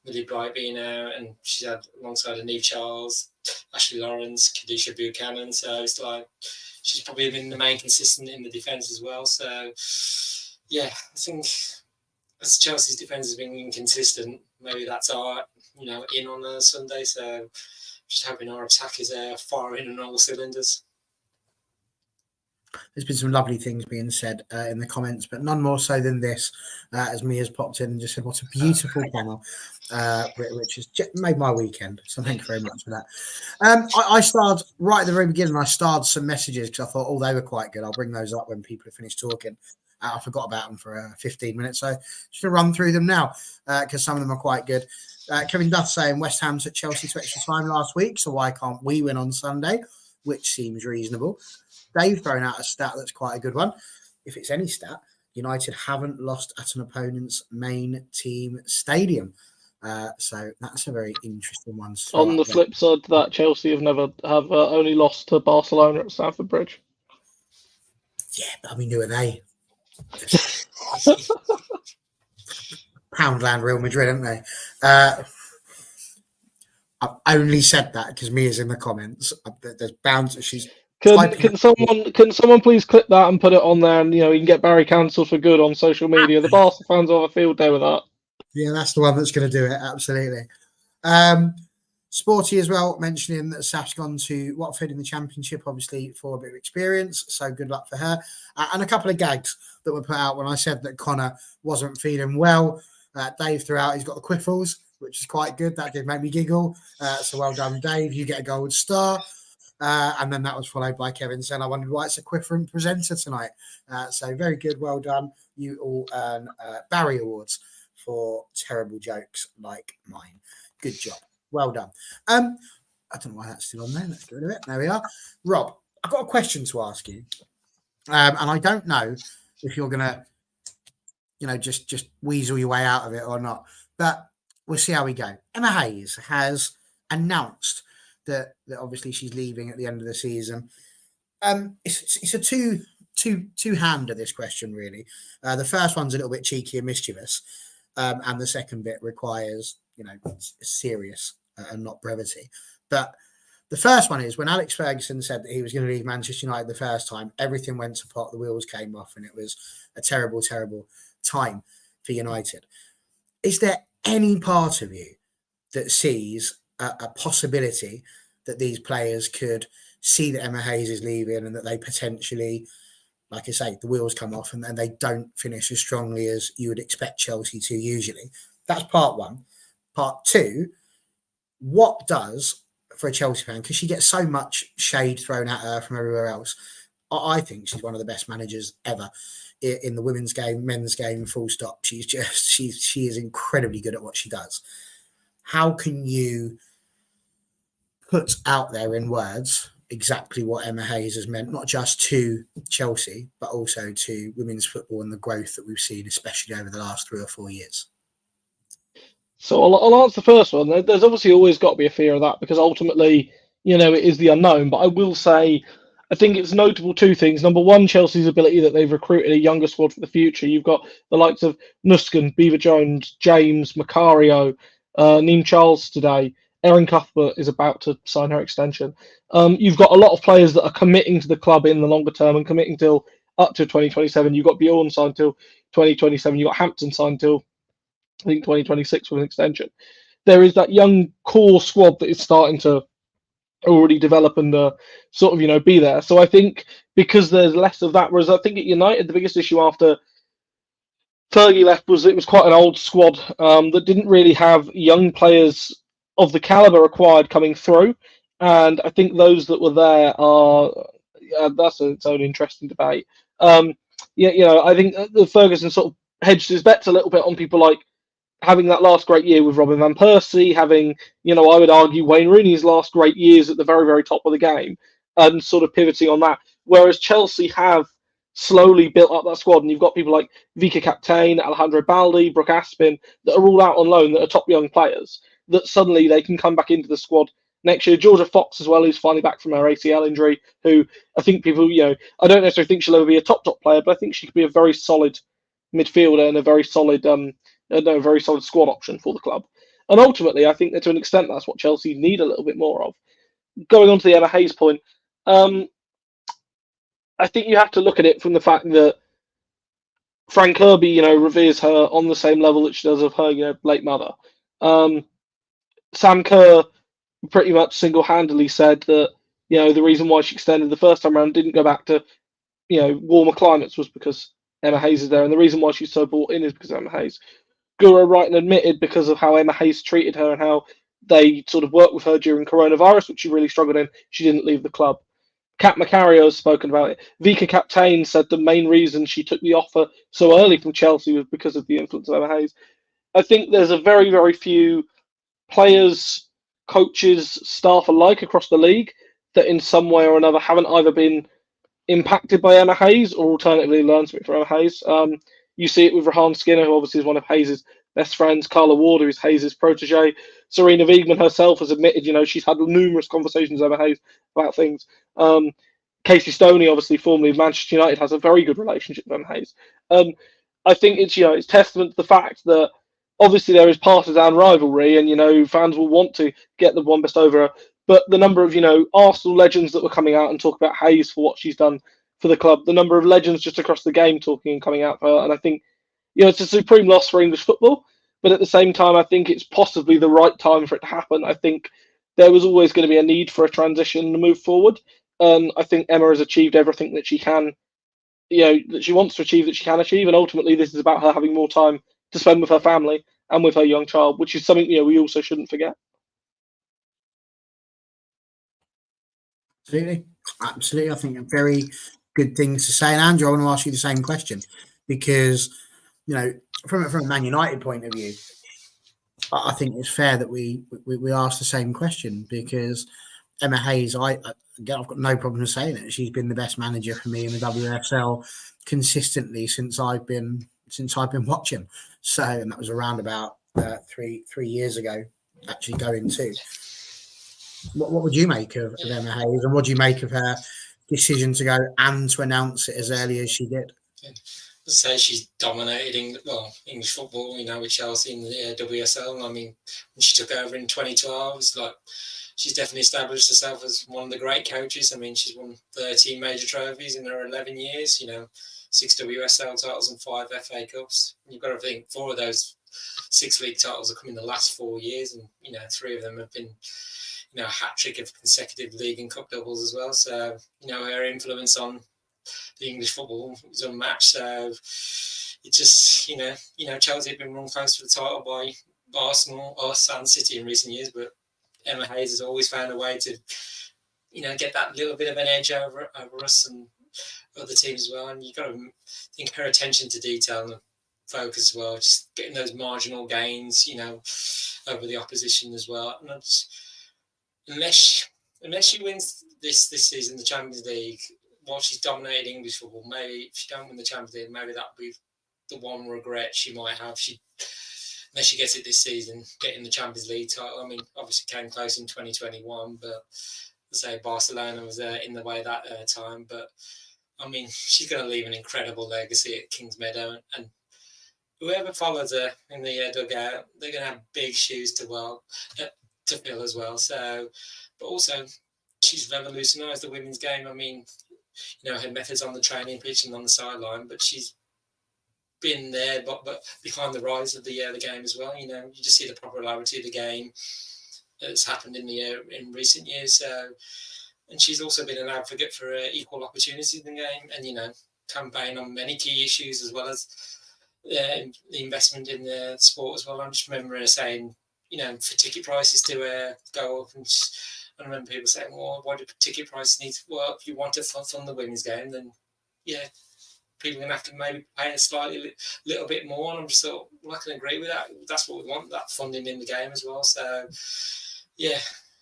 Millie Bright being out, and she's had alongside her Neve Charles, Ashley Lawrence, Kadisha Buchanan. So it's like she's probably been the main consistent in the defence as well. So, yeah, I think as Chelsea's defence has been inconsistent, maybe that's our, in on a Sunday. So just hoping our attack is firing on all cylinders.
There's been some lovely things being said in the comments, but none more so than this, as Mia's popped in and just said, what a beautiful panel, which has made my weekend. So thank you very much for that. I started right at the very beginning, I starred some messages because I thought, they were quite good. I'll bring those up when people have finished talking. I forgot about them for 15 minutes. So just going to run through them now because some of them are quite good. Kevin Duff saying West Ham took Chelsea to extra time last week, so why can't we win on Sunday? Which seems reasonable. They've thrown out a stat that's quite a good one. If it's any stat, United haven't lost at an opponent's main team stadium. So that's a very interesting one.
On the flip side to that, Chelsea have only lost to Barcelona at Stamford Bridge.
Yeah, but I mean, who are they? Poundland Real Madrid, aren't they? I've only said that because Mia's in the comments. There's bounds. She's
Can someone please clip that and put it on there, and you can get Barry cancelled for good on social media. The Barca fans will have a field day with that.
Yeah, that's the one that's going to do it. Absolutely. Sporty as well, mentioning that Saf's gone to Watford in the Championship, obviously for a bit of experience. So good luck for her. And a couple of gags that were put out when I said that Connor wasn't feeling well. Dave threw out he's got the quiffles, which is quite good. That did make me giggle. So well done, Dave. You get a gold star. And then that was followed by Kevin saying, I wondered why it's a Quiffering presenter tonight. So very good. Well done. You all earn Barry Awards for terrible jokes like mine. Good job. Well done. I don't know why that's still on there. Let's get rid of it. There we are. Rob, I've got a question to ask you. And I don't know if you're going to, just weasel your way out of it or not. But we'll see how we go. Emma Hayes has announced that obviously she's leaving at the end of the season. It's a two-hander, this question, really. The first one's a little bit cheeky and mischievous. And the second bit requires, serious and not brevity. But the first one is when Alex Ferguson said that he was going to leave Manchester United the first time, everything went to pot, the wheels came off, and it was a terrible, terrible time for United. Is there any part of you that sees a possibility that these players could see that Emma Hayes is leaving and that they potentially, like I say, the wheels come off and they don't finish as strongly as you would expect Chelsea to usually? That's part one. Part two, what does, for a Chelsea fan, because she gets so much shade thrown at her from everywhere else, I think she's one of the best managers ever in the women's game, men's game, full stop. She is incredibly good at what she does. How can you put out there in words exactly what Emma Hayes has meant, not just to Chelsea, but also to women's football and the growth that we've seen, especially over the last 3 or 4 years?
So I'll answer the first one. There's obviously always got to be a fear of that because ultimately, it is the unknown. But I will say, I think it's notable two things. Number one, Chelsea's ability that they've recruited a younger squad for the future. You've got the likes of Nuskin, Beaver Jones, James, Macario, Neem Charles today. Erin Cuthbert is about to sign her extension. You've got a lot of players that are committing to the club in the longer term and committing till up to 2027. You've got Bjorn signed till 2027. You've got Hampton signed till, I think, 2026 with an extension. There is that young core squad that is starting to already develop and be there. So I think because there's less of that, whereas I think at United, the biggest issue after Fergie left was it was quite an old squad that didn't really have young players of the caliber required coming through. And I think those that were there are, that's its own interesting debate. I think the Ferguson sort of hedged his bets a little bit on people like having that last great year with Robin Van Persie, having, I would argue Wayne Rooney's last great years at the very, very top of the game and sort of pivoting on that. Whereas Chelsea have slowly built up that squad and you've got people like Vika Captain, Alejandro Baldi, Brooke Aspin that are all out on loan that are top young players that suddenly they can come back into the squad next year. Georgia Fox as well, who's finally back from her ACL injury, who I think people, I don't necessarily think she'll ever be a top player, but I think she could be a very solid midfielder and a very solid, very solid squad option for the club. And ultimately, I think that to an extent, that's what Chelsea need a little bit more of. Going on to the Emma Hayes point, I think you have to look at it from the fact that Frank Kirby, reveres her on the same level that she does of her, late mother. Sam Kerr pretty much single-handedly said that, the reason why she extended the first time around didn't go back to, warmer climates was because Emma Hayes is there, and the reason why she's so bought in is because of Emma Hayes. Guro Wrighton admitted because of how Emma Hayes treated her and how they sort of worked with her during coronavirus, which she really struggled in, she didn't leave the club. Kat Macario has spoken about it. Vika Kaptein said the main reason she took the offer so early from Chelsea was because of the influence of Emma Hayes. I think there's a very, very few players, coaches, staff alike across the league that in some way or another haven't either been impacted by Emma Hayes or alternatively learned something from Emma Hayes. You see it with Rahan Skinner, who obviously is one of Hayes' best friends, Carla Ward, who is Hayes' protege. Serena Wiegman herself has admitted, she's had numerous conversations with Emma Hayes about things. Casey Stoney, obviously formerly of Manchester United, has a very good relationship with Emma Hayes. I think it's testament to the fact that obviously there is partisan rivalry, and fans will want to get the one best over her. But the number of Arsenal legends that were coming out and talk about Hayes for what she's done for the club, the number of legends just across the game talking and coming out for her, and I think it's a supreme loss for English football. But at the same time, I think it's possibly the right time for it to happen. I think there was always going to be a need for a transition to move forward. I think Emma has achieved everything that she can, that she wants to achieve, that she can achieve, and ultimately this is about her having more time to spend with her family and with her young child, which is something we also shouldn't forget.
Absolutely. I think very good things to say. And Andrew, I want to ask you the same question because, from a Man United point of view, I think it's fair that we ask the same question because Emma Hayes, I've got no problem saying it. She's been the best manager for me in the WSL consistently since I've been watching. So, and that was around about 3 years ago, actually going to. What would you make of Emma Hayes, and what do you make of her decision to go and to announce it as early as she did?
I'd say she's dominating English football, with Chelsea in the WSL. I mean, when she took over in 2012, it's like she's definitely established herself as one of the great coaches. I mean, she's won 13 major trophies in her 11 years, 6 WSL titles and 5 FA Cups. And you've got to think 4 of those 6 league titles have come in the last 4 years, and 3 of them have been a hat trick of consecutive league and cup doubles as well. So her influence on the English football was unmatched. So it just Chelsea have been run close to the title by Arsenal, us, and City in recent years, but Emma Hayes has always found a way to get that little bit of an edge over us and other teams as well. And you've got to think her attention to detail and focus as well, just getting those marginal gains, over the opposition as well. And unless she wins this season, the Champions League, while she's dominated English football, maybe if she don't win the Champions League, maybe that'll be the one regret she might have. Unless she gets it this season, getting the Champions League title. I mean, obviously came close in 2021, but let's say Barcelona was in the way that time. But I mean, she's going to leave an incredible legacy at Kingsmeadow, and whoever follows her in the dugout, they're going to have big shoes to fill as well. So, but also, she's revolutionised the women's game. I mean, her methods on the training pitch and on the sideline, but she's been there, but behind the rise of the game as well. You just see the popularity of the game that's happened in recent years. So, and she's also been an advocate for equal opportunities in the game, and campaign on many key issues as well as the investment in the sport as well. I just remember her saying, for ticket prices to go up, and I remember people saying, well, why do ticket prices need to work? If you want to fund the women's game, then people are going to have to maybe pay a little bit more. And I'm just thought, well, I can agree with that. That's what we want, that funding in the game as well. So,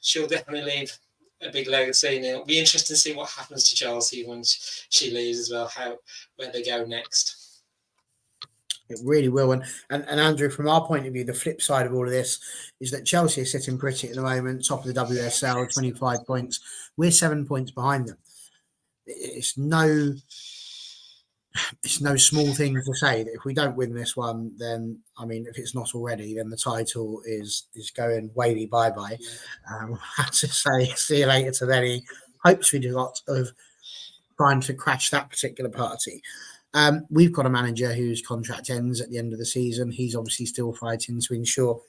she'll definitely leave a big legacy. And it'll be interesting to see what happens to Chelsea when she leaves as well, where they go next.
It really will. And Andrew, from our point of view, the flip side of all of this is that Chelsea is sitting pretty at the moment, top of the WSL, 25 points. We're 7 points behind them. It's no small thing to say that if we don't win this one, then I mean, if it's not already, then the title is going wavy bye bye. I have to say, see you later to any hopes we got of trying to crash that particular party. We've got a manager whose contract ends at the end of the season. He's obviously still fighting to ensure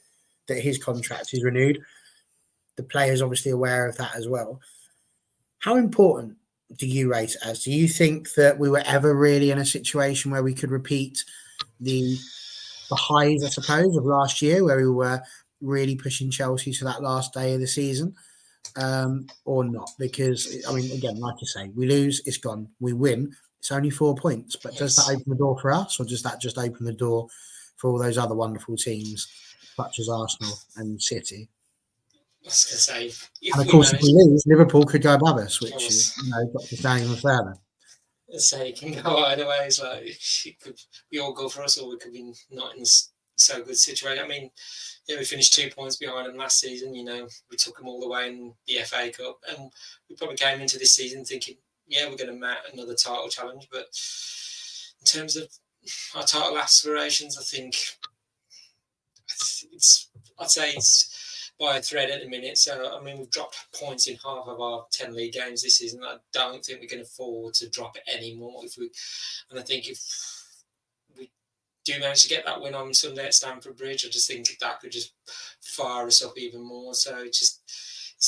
that his contract is renewed. The player's obviously aware of that as well. How important do you rate it as? Do you think that we were ever really in a situation where we could repeat the highs, I suppose, of last year, where we were really pushing Chelsea to that last day of the season, or not? Because, I mean, again, like you say, we lose, it's gone. We win, it's only 4 points. But does that open the door for us, or does that just open the door for all those other wonderful teams, such as Arsenal and City?
I was going to say,
and of course, if we lose, Liverpool could go above us, which is, got to stand even further.
Say it can go either way. It's like it could be all good for us, or we could be not in so good situation. I mean, we finished 2 points behind them last season. We took them all the way in the FA Cup, and we probably came into this season thinking, we're going to mount another title challenge. But in terms of our title aspirations, I think I'd say it's by a thread at the minute. So, I mean, we've dropped points in half of our 10 league games this season. I don't think we can afford to drop it anymore. And I think if we do manage to get that win on Sunday at Stamford Bridge, I just think that could just fire us up even more. So it's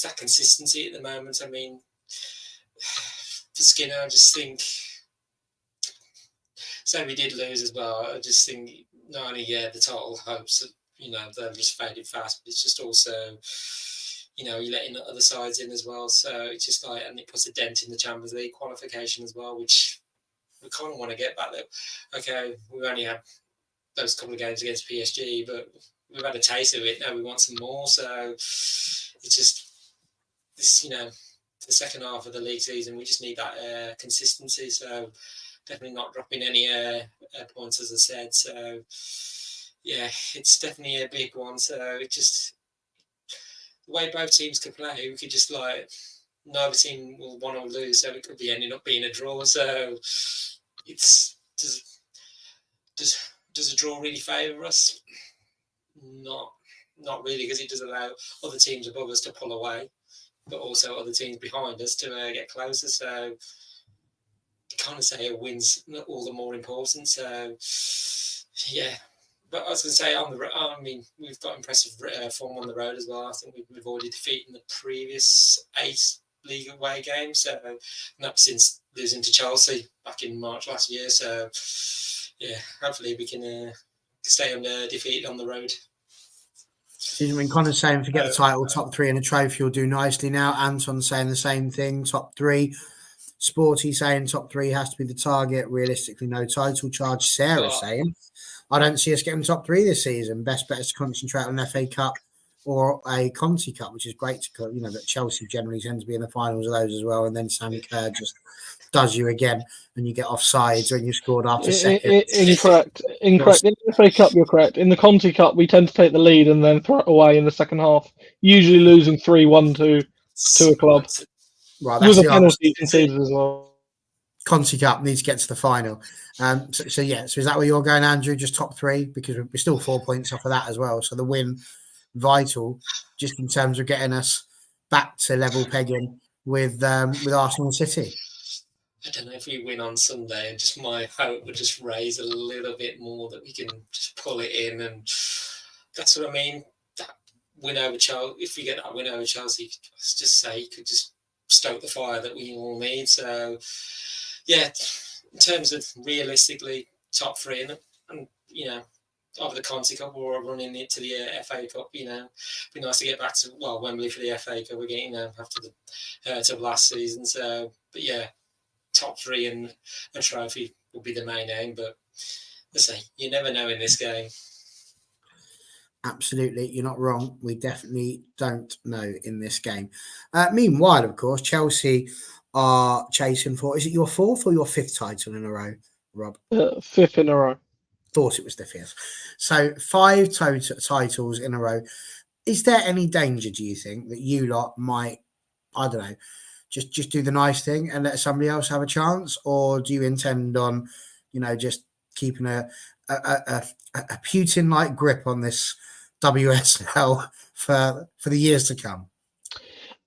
that consistency at the moment. I mean, for Skinner, I just think, so we did lose as well. I just think not only the total hopes that they've just faded fast, but it's just also, you're letting other sides in as well. So it's just like, and it puts a dent in the Champions League qualification as well, which we kind of want to get back there. Okay, we've only had those couple of games against PSG, but we've had a taste of it. Now we want some more. So it's just this, the second half of the league season, we just need that consistency. So definitely not dropping any points, as I said. So yeah, it's definitely a big one. So it just, the way both teams could play, we could just neither team will win or lose. So it could be ending up being a draw. So it's does a draw really favour us? Not really, because it does allow other teams above us to pull away, but also other teams behind us to get closer. So you kind of say a win's all the more important. So yeah. But I was going to say, I mean, we've got impressive form on the road as well. I think we've already defeated the previous 8 league away games. So, and that's since losing to Chelsea back in March last year. So, yeah, hopefully we can stay undefeated on the road.
I mean, Connor's saying, forget the title, top 3 and a trophy will do nicely now. Anton saying the same thing, top 3. Sporty saying top 3 has to be the target. Realistically, no title charge. Sarah saying, I don't see us getting top 3 this season. Best bet is to concentrate on an FA Cup or a Conti Cup, which is great to, that Chelsea generally tend to be in the finals of those as well. And then Sam Kerr just does you again and you get offsides when you scored after seconds.
Incorrect. In the FA Cup, you're correct. In the Conti Cup, we tend to take the lead and then throw it away in the second half, usually losing 3-1 to a club.
Right,
that's with a penalty conceded as well.
Conti Cup needs to get to the final. So is that where you're going, Andrew? Just top 3? Because we're still 4 points off of that as well. So the win, vital, just in terms of getting us back to level pegging with Arsenal and City.
I don't know if we win on Sunday, and just my hope would just raise a little bit more that we can just pull it in, and that's what I mean. That win over Chelsea, if we get that win over Chelsea, let's just say you could just stoke the fire that we all need. So yeah, in terms of realistically top 3, and either the Conti Cup or running it to the FA Cup, be nice to get back to Wembley for the FA Cup again, after the hurt of last season. So, but yeah, top 3 and a trophy will be the main aim. But let's say you never know in this game.
Absolutely, you're not wrong. We definitely don't know in this game. Meanwhile, of course, Chelsea are chasing for, is it your 4th or your 5th title in a row, Rob?
5th in a row.
thought it was the 5th. So 5 titles in a row. Is there any danger, do you think, that you lot might, I don't know, just do the nice thing and let somebody else have a chance, or do you intend on, just keeping a Putin-like grip on this WSL for the years to come?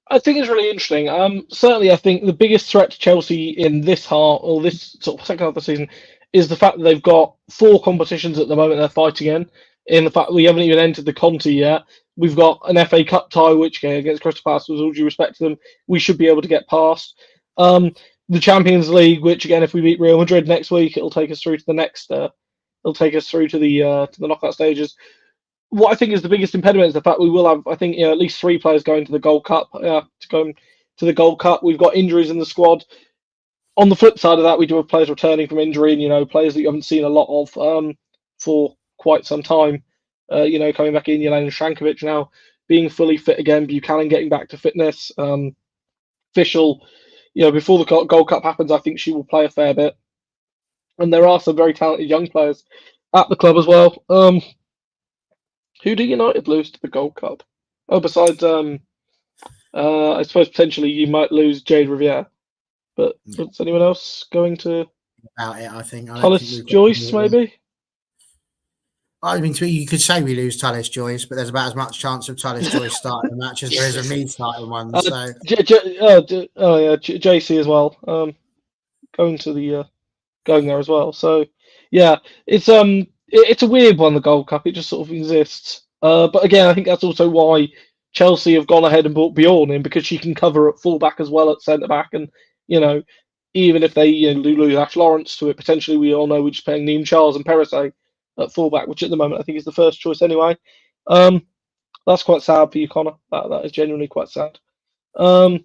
I think it's really interesting. Certainly, I think the biggest threat to Chelsea in this sort of second half of the season is the fact that they've got 4 competitions at the moment they're fighting in the fact that we haven't even entered the Conti yet. We've got an FA Cup tie, which against Crystal Palace, with all due respect to them, we should be able to get past. The Champions League, which again, if we beat Real Madrid next week, it'll take us through to the next. It'll take us through to the knockout stages. What I think is the biggest impediment is the fact we will have, I think, at least 3 players going to the Gold Cup. We've got injuries in the squad. On the flip side of that, we do have players returning from injury, and players that you haven't seen a lot of for quite some time. Coming back in, Jelena Shankovic now being fully fit again, Buchanan getting back to fitness. Official, before the Gold Cup happens, I think she will play a fair bit. And there are some very talented young players at the club as well. Who do United lose to the Gold Cup? Oh, besides, I suppose potentially you might lose Jade Riviere. But is anyone else going to?
About it, I think.
Tullis Joyce, maybe?
I mean, you could say we lose Tullis Joyce, but there's about as much chance of Tullis Joyce starting a match as there is of me starting one. So,
JC as well. Going there as well. So, yeah, it's a weird one, the Gold Cup. It just sort of exists. But again, I think that's also why Chelsea have gone ahead and brought Bjorn in, because she can cover at fullback as well at centre back, and even if they lose Ash Lawrence to it, potentially we all know we're just playing Neem Charles and Perisset at fullback, which at the moment I think is the first choice anyway. That's quite sad for you, Connor. That is genuinely quite sad. We're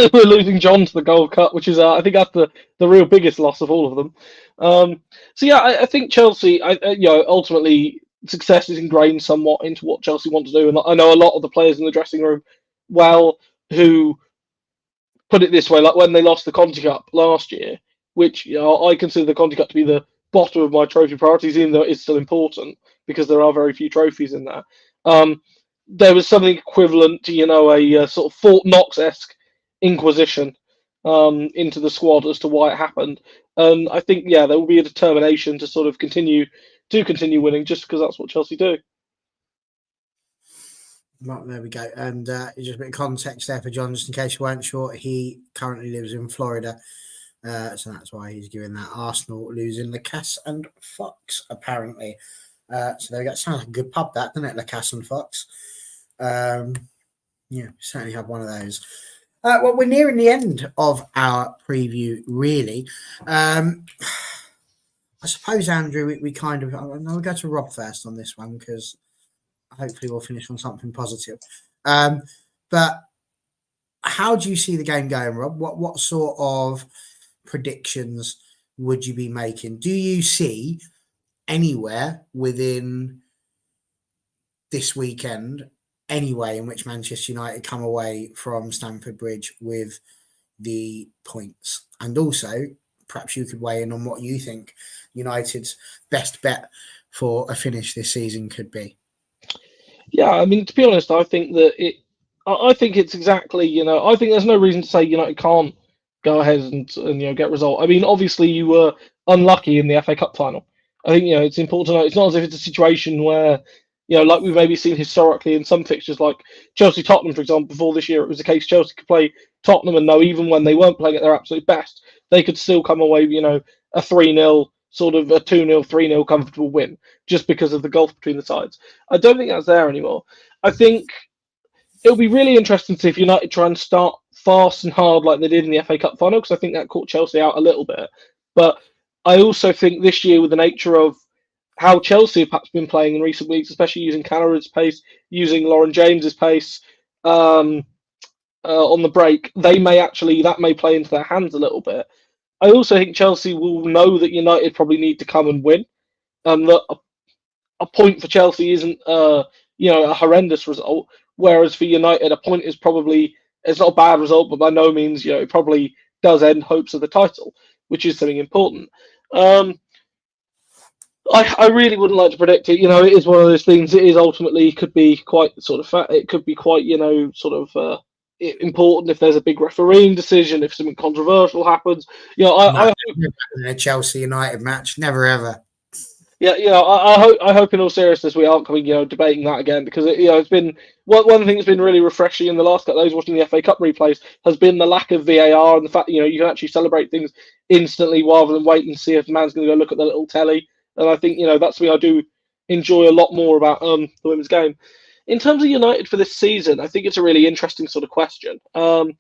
losing John to the Gold Cup, which is I think that's the real biggest loss of all of them. So yeah, I think Chelsea, ultimately success is ingrained somewhat into what Chelsea want to do, and I know a lot of the players in the dressing room, who put it this way, like when they lost the Conti Cup last year, which I consider the Conti Cup to be the bottom of my trophy priorities, even though it's still important because there are very few trophies in there. There was something equivalent to a sort of Fort Knox-esque inquisition into the squad as to why it happened, and I think there will be a determination to sort of continue winning, just because that's what Chelsea do.
Well, there we go. And just a bit of context there for John, just in case you weren't sure. He currently lives in Florida, so that's why he's giving that Arsenal losing Lacasse and Fox, apparently. So there we go. Sounds like a good pub, that, doesn't it? Lacasse and Fox. Certainly have one of those. Well, we're nearing the end of our preview, really. I suppose, Andrew, we kind of... I'll go to Rob first on this one, because hopefully we'll finish on something positive. But how do you see the game going, Rob? What sort of predictions would you be making? Do you see anywhere within this weekend, anyway, in which Manchester United come away from Stamford Bridge with the points? And also, perhaps you could weigh in on what you think United's best bet for a finish this season could be.
Yeah, I mean, to be honest, I think that I think it's exactly, I think there's no reason to say United can't go ahead and get a result. I mean, obviously you were unlucky in the FA Cup final. I think, it's important to know it's not as if it's a situation where, like we've maybe seen historically in some fixtures, like Chelsea-Tottenham, for example, before this year, it was the case Chelsea could play Tottenham and know even when they weren't playing at their absolute best, they could still come away, a 3-0, sort of a 2-0, 3-0 comfortable win, just because of the gulf between the sides. I don't think that's there anymore. I think it'll be really interesting to see if United try and start fast and hard like they did in the FA Cup final, because I think that caught Chelsea out a little bit. But I also think this year, with the nature of how Chelsea have perhaps been playing in recent weeks, especially using Canary's pace, using Lauren James's pace on the break, that may play into their hands a little bit. I also think Chelsea will know that United probably need to come and win, and that a point for Chelsea isn't a horrendous result, whereas for United a point is probably, it's not a bad result, but by no means it probably does end hopes of the title, which is something important. I really wouldn't like to predict it. It is one of those things. It is ultimately could be quite sort of it could be quite sort of important if there's a big refereeing decision, if something controversial happens. I
in a Chelsea United match, never ever.
Yeah, I hope in all seriousness we aren't coming, debating that again, because it's been one thing that's been really refreshing in the last couple of days watching the FA Cup replays has been the lack of VAR and the fact you can actually celebrate things instantly rather than wait and see if the man's going to go look at the little telly. And I think that's something I do enjoy a lot more about the women's game. In terms of United for this season, I think it's a really interesting sort of question. I'm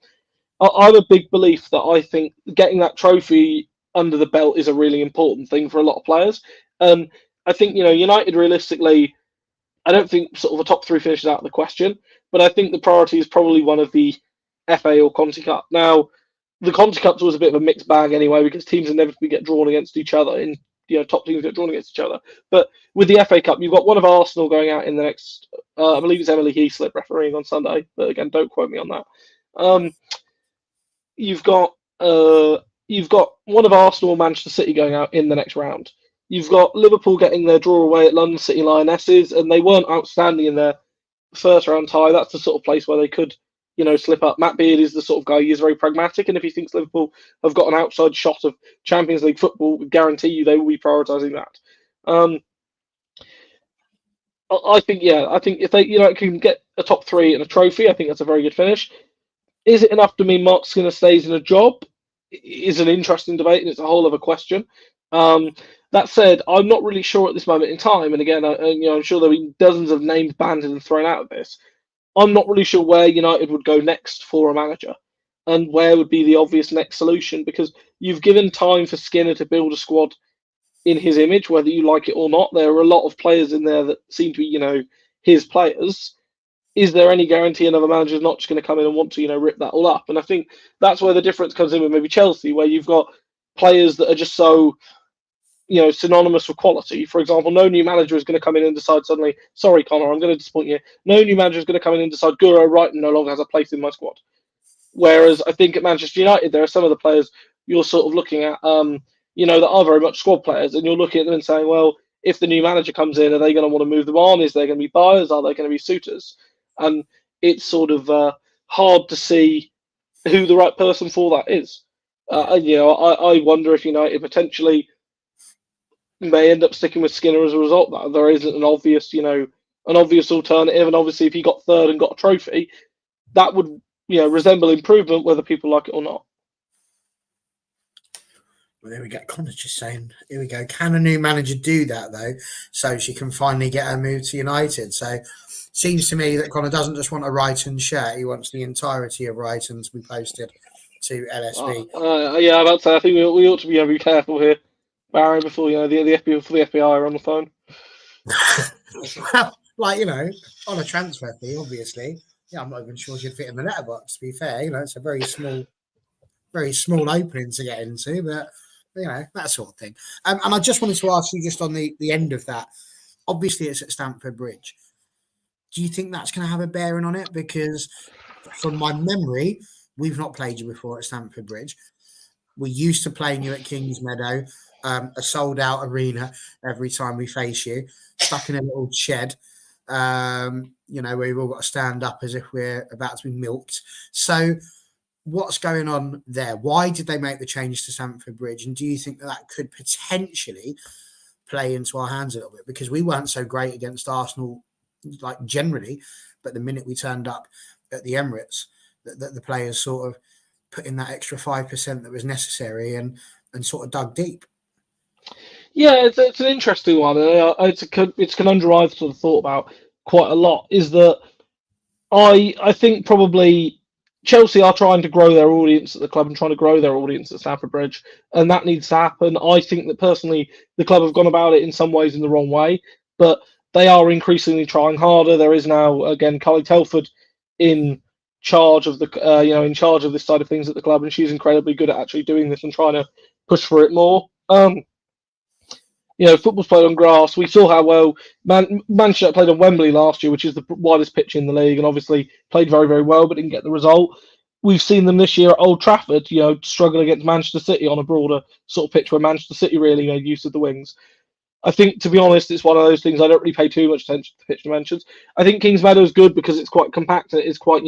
a big belief that I think getting that trophy under the belt is a really important thing for a lot of players. I think United realistically, I don't think sort of a top three finishes out of the question, but I think the priority is probably one of the FA or Conti Cup. Now, the Conti Cup's always a bit of a mixed bag anyway because teams inevitably get drawn against each other. Top teams get drawn against each other. But with the FA Cup, you've got one of Arsenal going out in the next. I believe it's Emily Heaslip refereeing on Sunday, but again, don't quote me on that. You've got one of Arsenal and Manchester City going out in the next round. You've got Liverpool getting their draw away at London City Lionesses, and they weren't outstanding in their first round tie. That's the sort of place where they could, slip up. Matt Beard is the sort of guy, he is very pragmatic, and if he thinks Liverpool have got an outside shot of Champions League football, we guarantee you they will be prioritising that. I think if they, can get a top three and a trophy, I think that's a very good finish. Is it enough to mean Marc Skinner stays in a job? Is an interesting debate, and it's a whole other question. That said, I'm not really sure at this moment in time. And again, I'm sure there'll be dozens of names banded and thrown out of this. I'm not really sure where United would go next for a manager, and where would be the obvious next solution, because you've given time for Skinner to build a squad in his image, whether you like it or not. There are a lot of players in there that seem to be, his players. Is there any guarantee another manager is not just going to come in and want to, rip that all up? And I think that's where the difference comes in with maybe Chelsea, where you've got players that are just so, synonymous with quality. For example, no new manager is going to come in and decide suddenly, sorry, Connor, I'm going to disappoint you. No new manager is going to come in and decide Guro Wrighton no longer has a place in my squad. Whereas I think at Manchester United, there are some of the players you're sort of looking at, that are very much squad players, and you're looking at them and saying, well, if the new manager comes in, are they going to want to move them on? Is there going to be buyers? Are they going to be suitors? And it's sort of hard to see who the right person for that is. I wonder if United potentially may end up sticking with Skinner as a result. That there isn't an obvious alternative. And obviously, if he got third and got a trophy, that would resemble improvement, whether people like it or not.
Well, there we go. Connor's just saying, here we go. Can a new manager do that, though, so she can finally get her move to United? So seems to me that Connor doesn't just want a Wrighton shirt. He wants the entirety of Wrighton to be posted to LSB.
Yeah, I'm about to say, I think we ought to be careful here, Barry, before the FBI are on the phone.
Well, on a transfer fee, obviously. Yeah, I'm not even sure she'd fit in the letterbox, to be fair. It's a very small opening to get into, but that sort of thing. And I just wanted to ask you, just on the end of that, obviously it's at Stamford Bridge. Do you think that's going to have a bearing on it? Because from my memory, we've not played you before at Stamford Bridge. We used to playing you at Kings Meadow, a sold-out arena every time we face you, stuck in a little shed, where we've all got to stand up as if we're about to be milked. So what's going on there? Why did they make the change to Stamford Bridge? And do you think that could potentially play into our hands a little bit? Because we weren't so great against Arsenal, like generally, but the minute we turned up at the Emirates, that the players sort of put in that extra 5% that was necessary and sort of dug deep.
Yeah, it's an interesting one. It's a conundrum I've sort of thought about quite a lot. Is that I think probably Chelsea are trying to grow their audience at the club and trying to grow their audience at Stamford Bridge, and that needs to happen. I think that personally, the club have gone about it in some ways in the wrong way, but they are increasingly trying harder. There is now again Carly Telford in charge of in charge of this side of things at the club, and she's incredibly good at actually doing this and trying to push for it more. Football's played on grass. We saw how well Manchester played on Wembley last year, which is the widest pitch in the league, and obviously played very, very well, but didn't get the result. We've seen them this year at Old Trafford, struggle against Manchester City on a broader sort of pitch where Manchester City really made use of the wings. I think, to be honest, it's one of those things I don't really pay too much attention to pitch dimensions. I think Kings Meadow is good because it's quite compact. It's quite,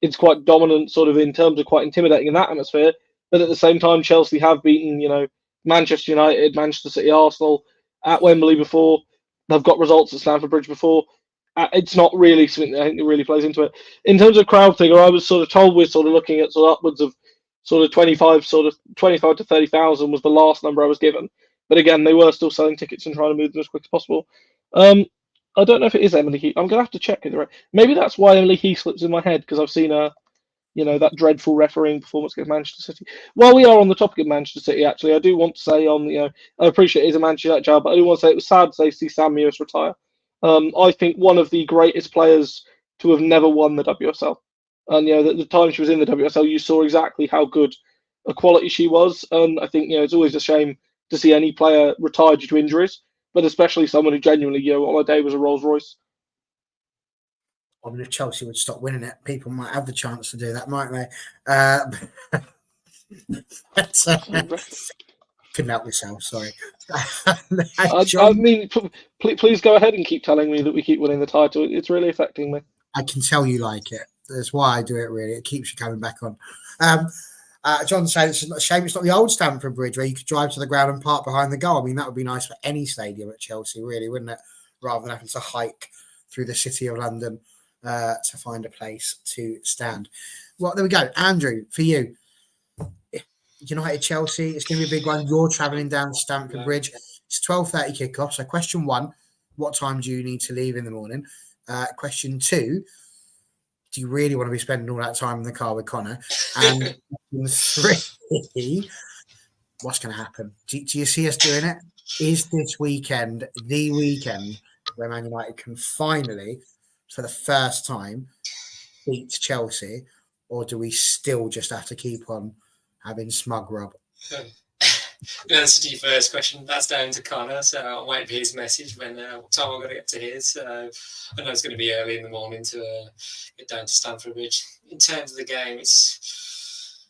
it's quite dominant, sort of in terms of quite intimidating in that atmosphere. But at the same time, Chelsea have beaten, Manchester United, Manchester City, Arsenal at Wembley before. They've got results at Stamford Bridge before. It's not really something that I think it really plays into it. In terms of crowd figure, I was sort of told we're sort of looking at sort of upwards of sort of 25 to 30,000 was the last number I was given. But again, they were still selling tickets and trying to move them as quick as possible. I don't know if it is Emily Heath. I'm going to have to check it. Maybe that's why Emily Heath slips in my head, because I've seen her, that dreadful refereeing performance against Manchester City. While we are on the topic of Manchester City, actually, I do want to say I appreciate it's a Manchester United job, but I do want to say it was sad to see Sam Mewis retire. I think one of the greatest players to have never won the WSL. And, the time she was in the WSL, you saw exactly how good a quality she was. And I think, it's always a shame to see any player retire due to injuries, but especially someone who genuinely, on a day was a Rolls Royce.
I mean, if Chelsea would stop winning it, people might have the chance to do that, might they? Couldn't help myself, sorry.
I mean, please go ahead and keep telling me that we keep winning the title. It's really affecting me.
I can tell you like it. That's why I do it, really. It keeps you coming back on. John said it's a shame it's not the old Stamford Bridge where you could drive to the ground and park behind the goal. I mean, that would be nice for any stadium at Chelsea, really, wouldn't it? Rather than having to hike through the city of London to find a place to stand. Well, there we go. Andrew, for you, United Chelsea, it's going to be a big one. You're travelling down Stamford Bridge. It's 12:30 kickoff. So question 1, what time do you need to leave in the morning? Question 2, do you really want to be spending all that time in the car with Connor? And question 3, what's going to happen? Do you see us doing it? Is this weekend the weekend where Man United can finally, for the first time, beat Chelsea? Or do we still just have to keep on having smug rub?
The answer to your first question, that's down to Connor, so I'll wait for his message when what time I'm going to get to his. So I know it's going to be early in the morning to get down to Stamford Bridge. In terms of the game, it's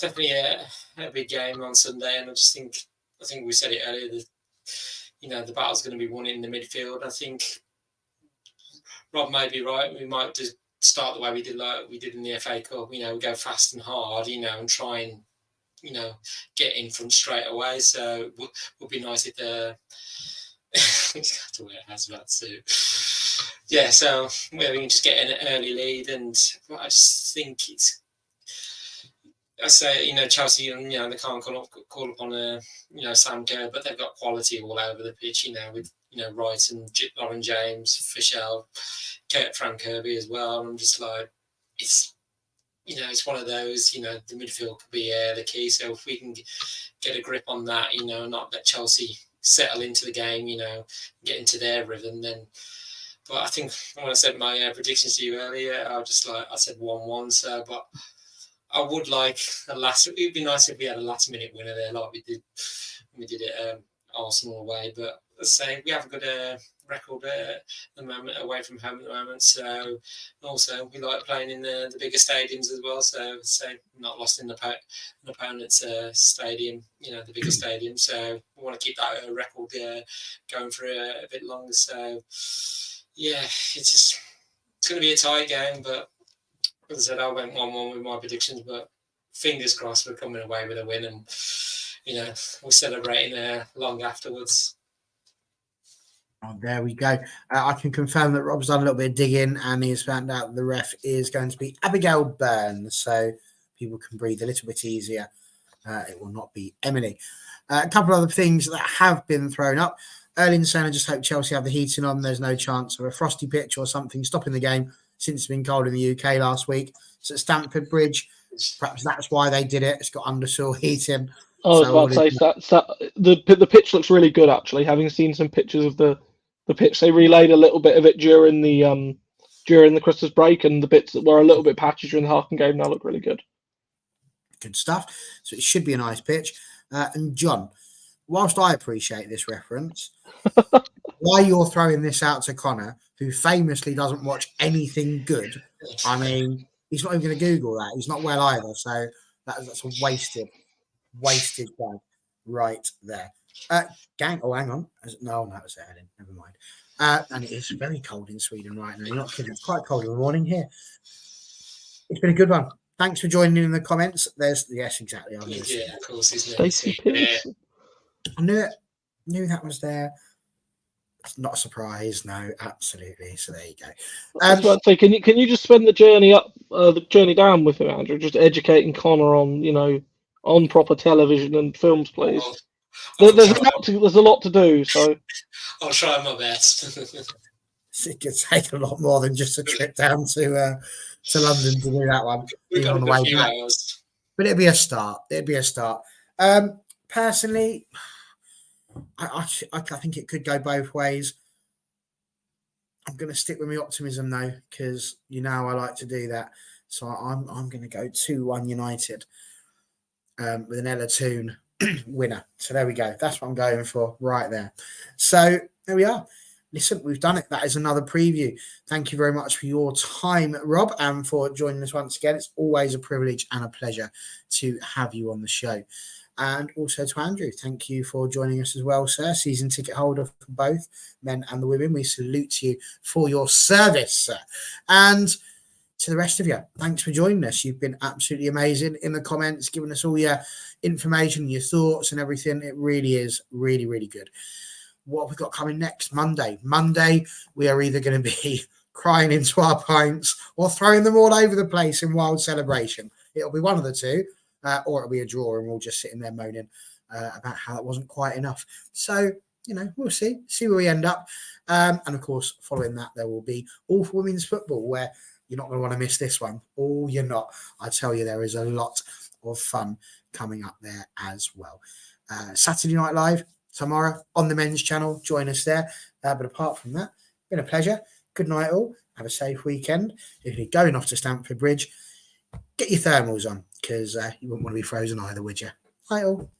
definitely a big game on Sunday, and I think we said it earlier that the battle's going to be won in the midfield. I think Rob may be right. We might just start the way we did in the FA Cup. We go fast and hard, and try and get in front straight away. So it would be nice if to wear hazmat suit. Yeah, so we can just get an early lead, and I just think I say, Chelsea, they can't call upon Sam Kerr, but they've got quality all over the pitch, with Wright and Lauren James, Fischel, Frank Kirby as well. And I'm just like, it's one of those, the midfield could be the key. So if we can get a grip on that, not let Chelsea settle into the game, get into their rhythm, then. But I think when I said my predictions to you earlier, I said 1-1. So, but I would like it would be nice if we had a last minute winner there, like we did it Arsenal away. But let's say we have a good record at the moment away from home at the moment. So also we like playing in the bigger stadiums as well. So not lost in an opponent's stadium, the bigger stadium. So we want to keep that record going for a bit longer. So it's going to be a tight game, but as I said, I went 1-1 with my predictions, but fingers crossed we're coming away with a win, and we're celebrating long afterwards.
Oh, there we go. I can confirm that Rob's done a little bit of digging, and he's found out the ref is going to be Abigail Burns, so people can breathe a little bit easier. It will not be Emily. A couple of other things that have been thrown up. Erling saying, I just hope Chelsea have the heating on. There's no chance of a frosty pitch or something stopping the game since it's been cold in the UK last week. It's at Stamford Bridge. Perhaps that's why they did it. It's got undersoil heating.
I was about to say that the pitch looks really good, actually. Having seen some pictures of the pitch, they relayed a little bit of it during the Christmas break, and the bits that were a little bit patchy during the Harkin game now look really good.
Good stuff. So it should be a nice pitch. And John, whilst I appreciate this reference, why you're throwing this out to Connor, who famously doesn't watch anything good, I mean, he's not even going to Google that. He's not well either. So that's a wasted game right there. Gang. Oh, hang on. No, that was Ellen. Never mind. And it is very cold in Sweden right now. You're not kidding. It's quite cold in the morning here. It's been a good one. Thanks for joining in the comments. Yes, exactly. I
Yeah, of course, isn't it?
Stacey Pierce.
I knew it. Knew that was there. It's not a surprise. No, absolutely. So there you go.
I was about to say, can you just spend the journey up, the journey down with him, Andrew? Just educating Connor on, on proper television and films, please. There's a lot to do. So
I'll try my best.
It could take a lot more than just a trip down to London to do that one.
We've got
on the
a
way
few
back.
hours.
But it'd be a start. Personally, I think it could go both ways. I'm going to stick with my optimism though, because I like to do that. So I'm going to go 2-1 United with an Ella Toon winner. So there we go. That's what I'm going for right there. So there we are. Listen, we've done it. That is another preview. Thank you very much for your time, Rob, and for joining us once again. It's always a privilege and a pleasure to have you on the show. And also to Andrew, thank you for joining us as well, sir. Season ticket holder for both men and the women. We salute you for your service, sir. And to the rest of you, thanks for joining us. You've been absolutely amazing in the comments, giving us all your information, your thoughts and everything. It really is really, really good. What have we got coming next? Monday, we are either going to be crying into our pints or throwing them all over the place in wild celebration. It'll be one of the two, or it'll be a draw and we'll just sit in there moaning about how it wasn't quite enough. So, we'll see where we end up. And of course, following that, there will be All for Women's Football, where you're not going to want to miss this one. Oh, you're not. I tell you, there is a lot of fun coming up there as well. Saturday Night Live tomorrow on the men's channel. Join us there. But apart from that, been a pleasure. Good night all. Have a safe weekend. If you're going off to Stamford Bridge, get your thermals on, because you wouldn't want to be frozen either, would you? Night all.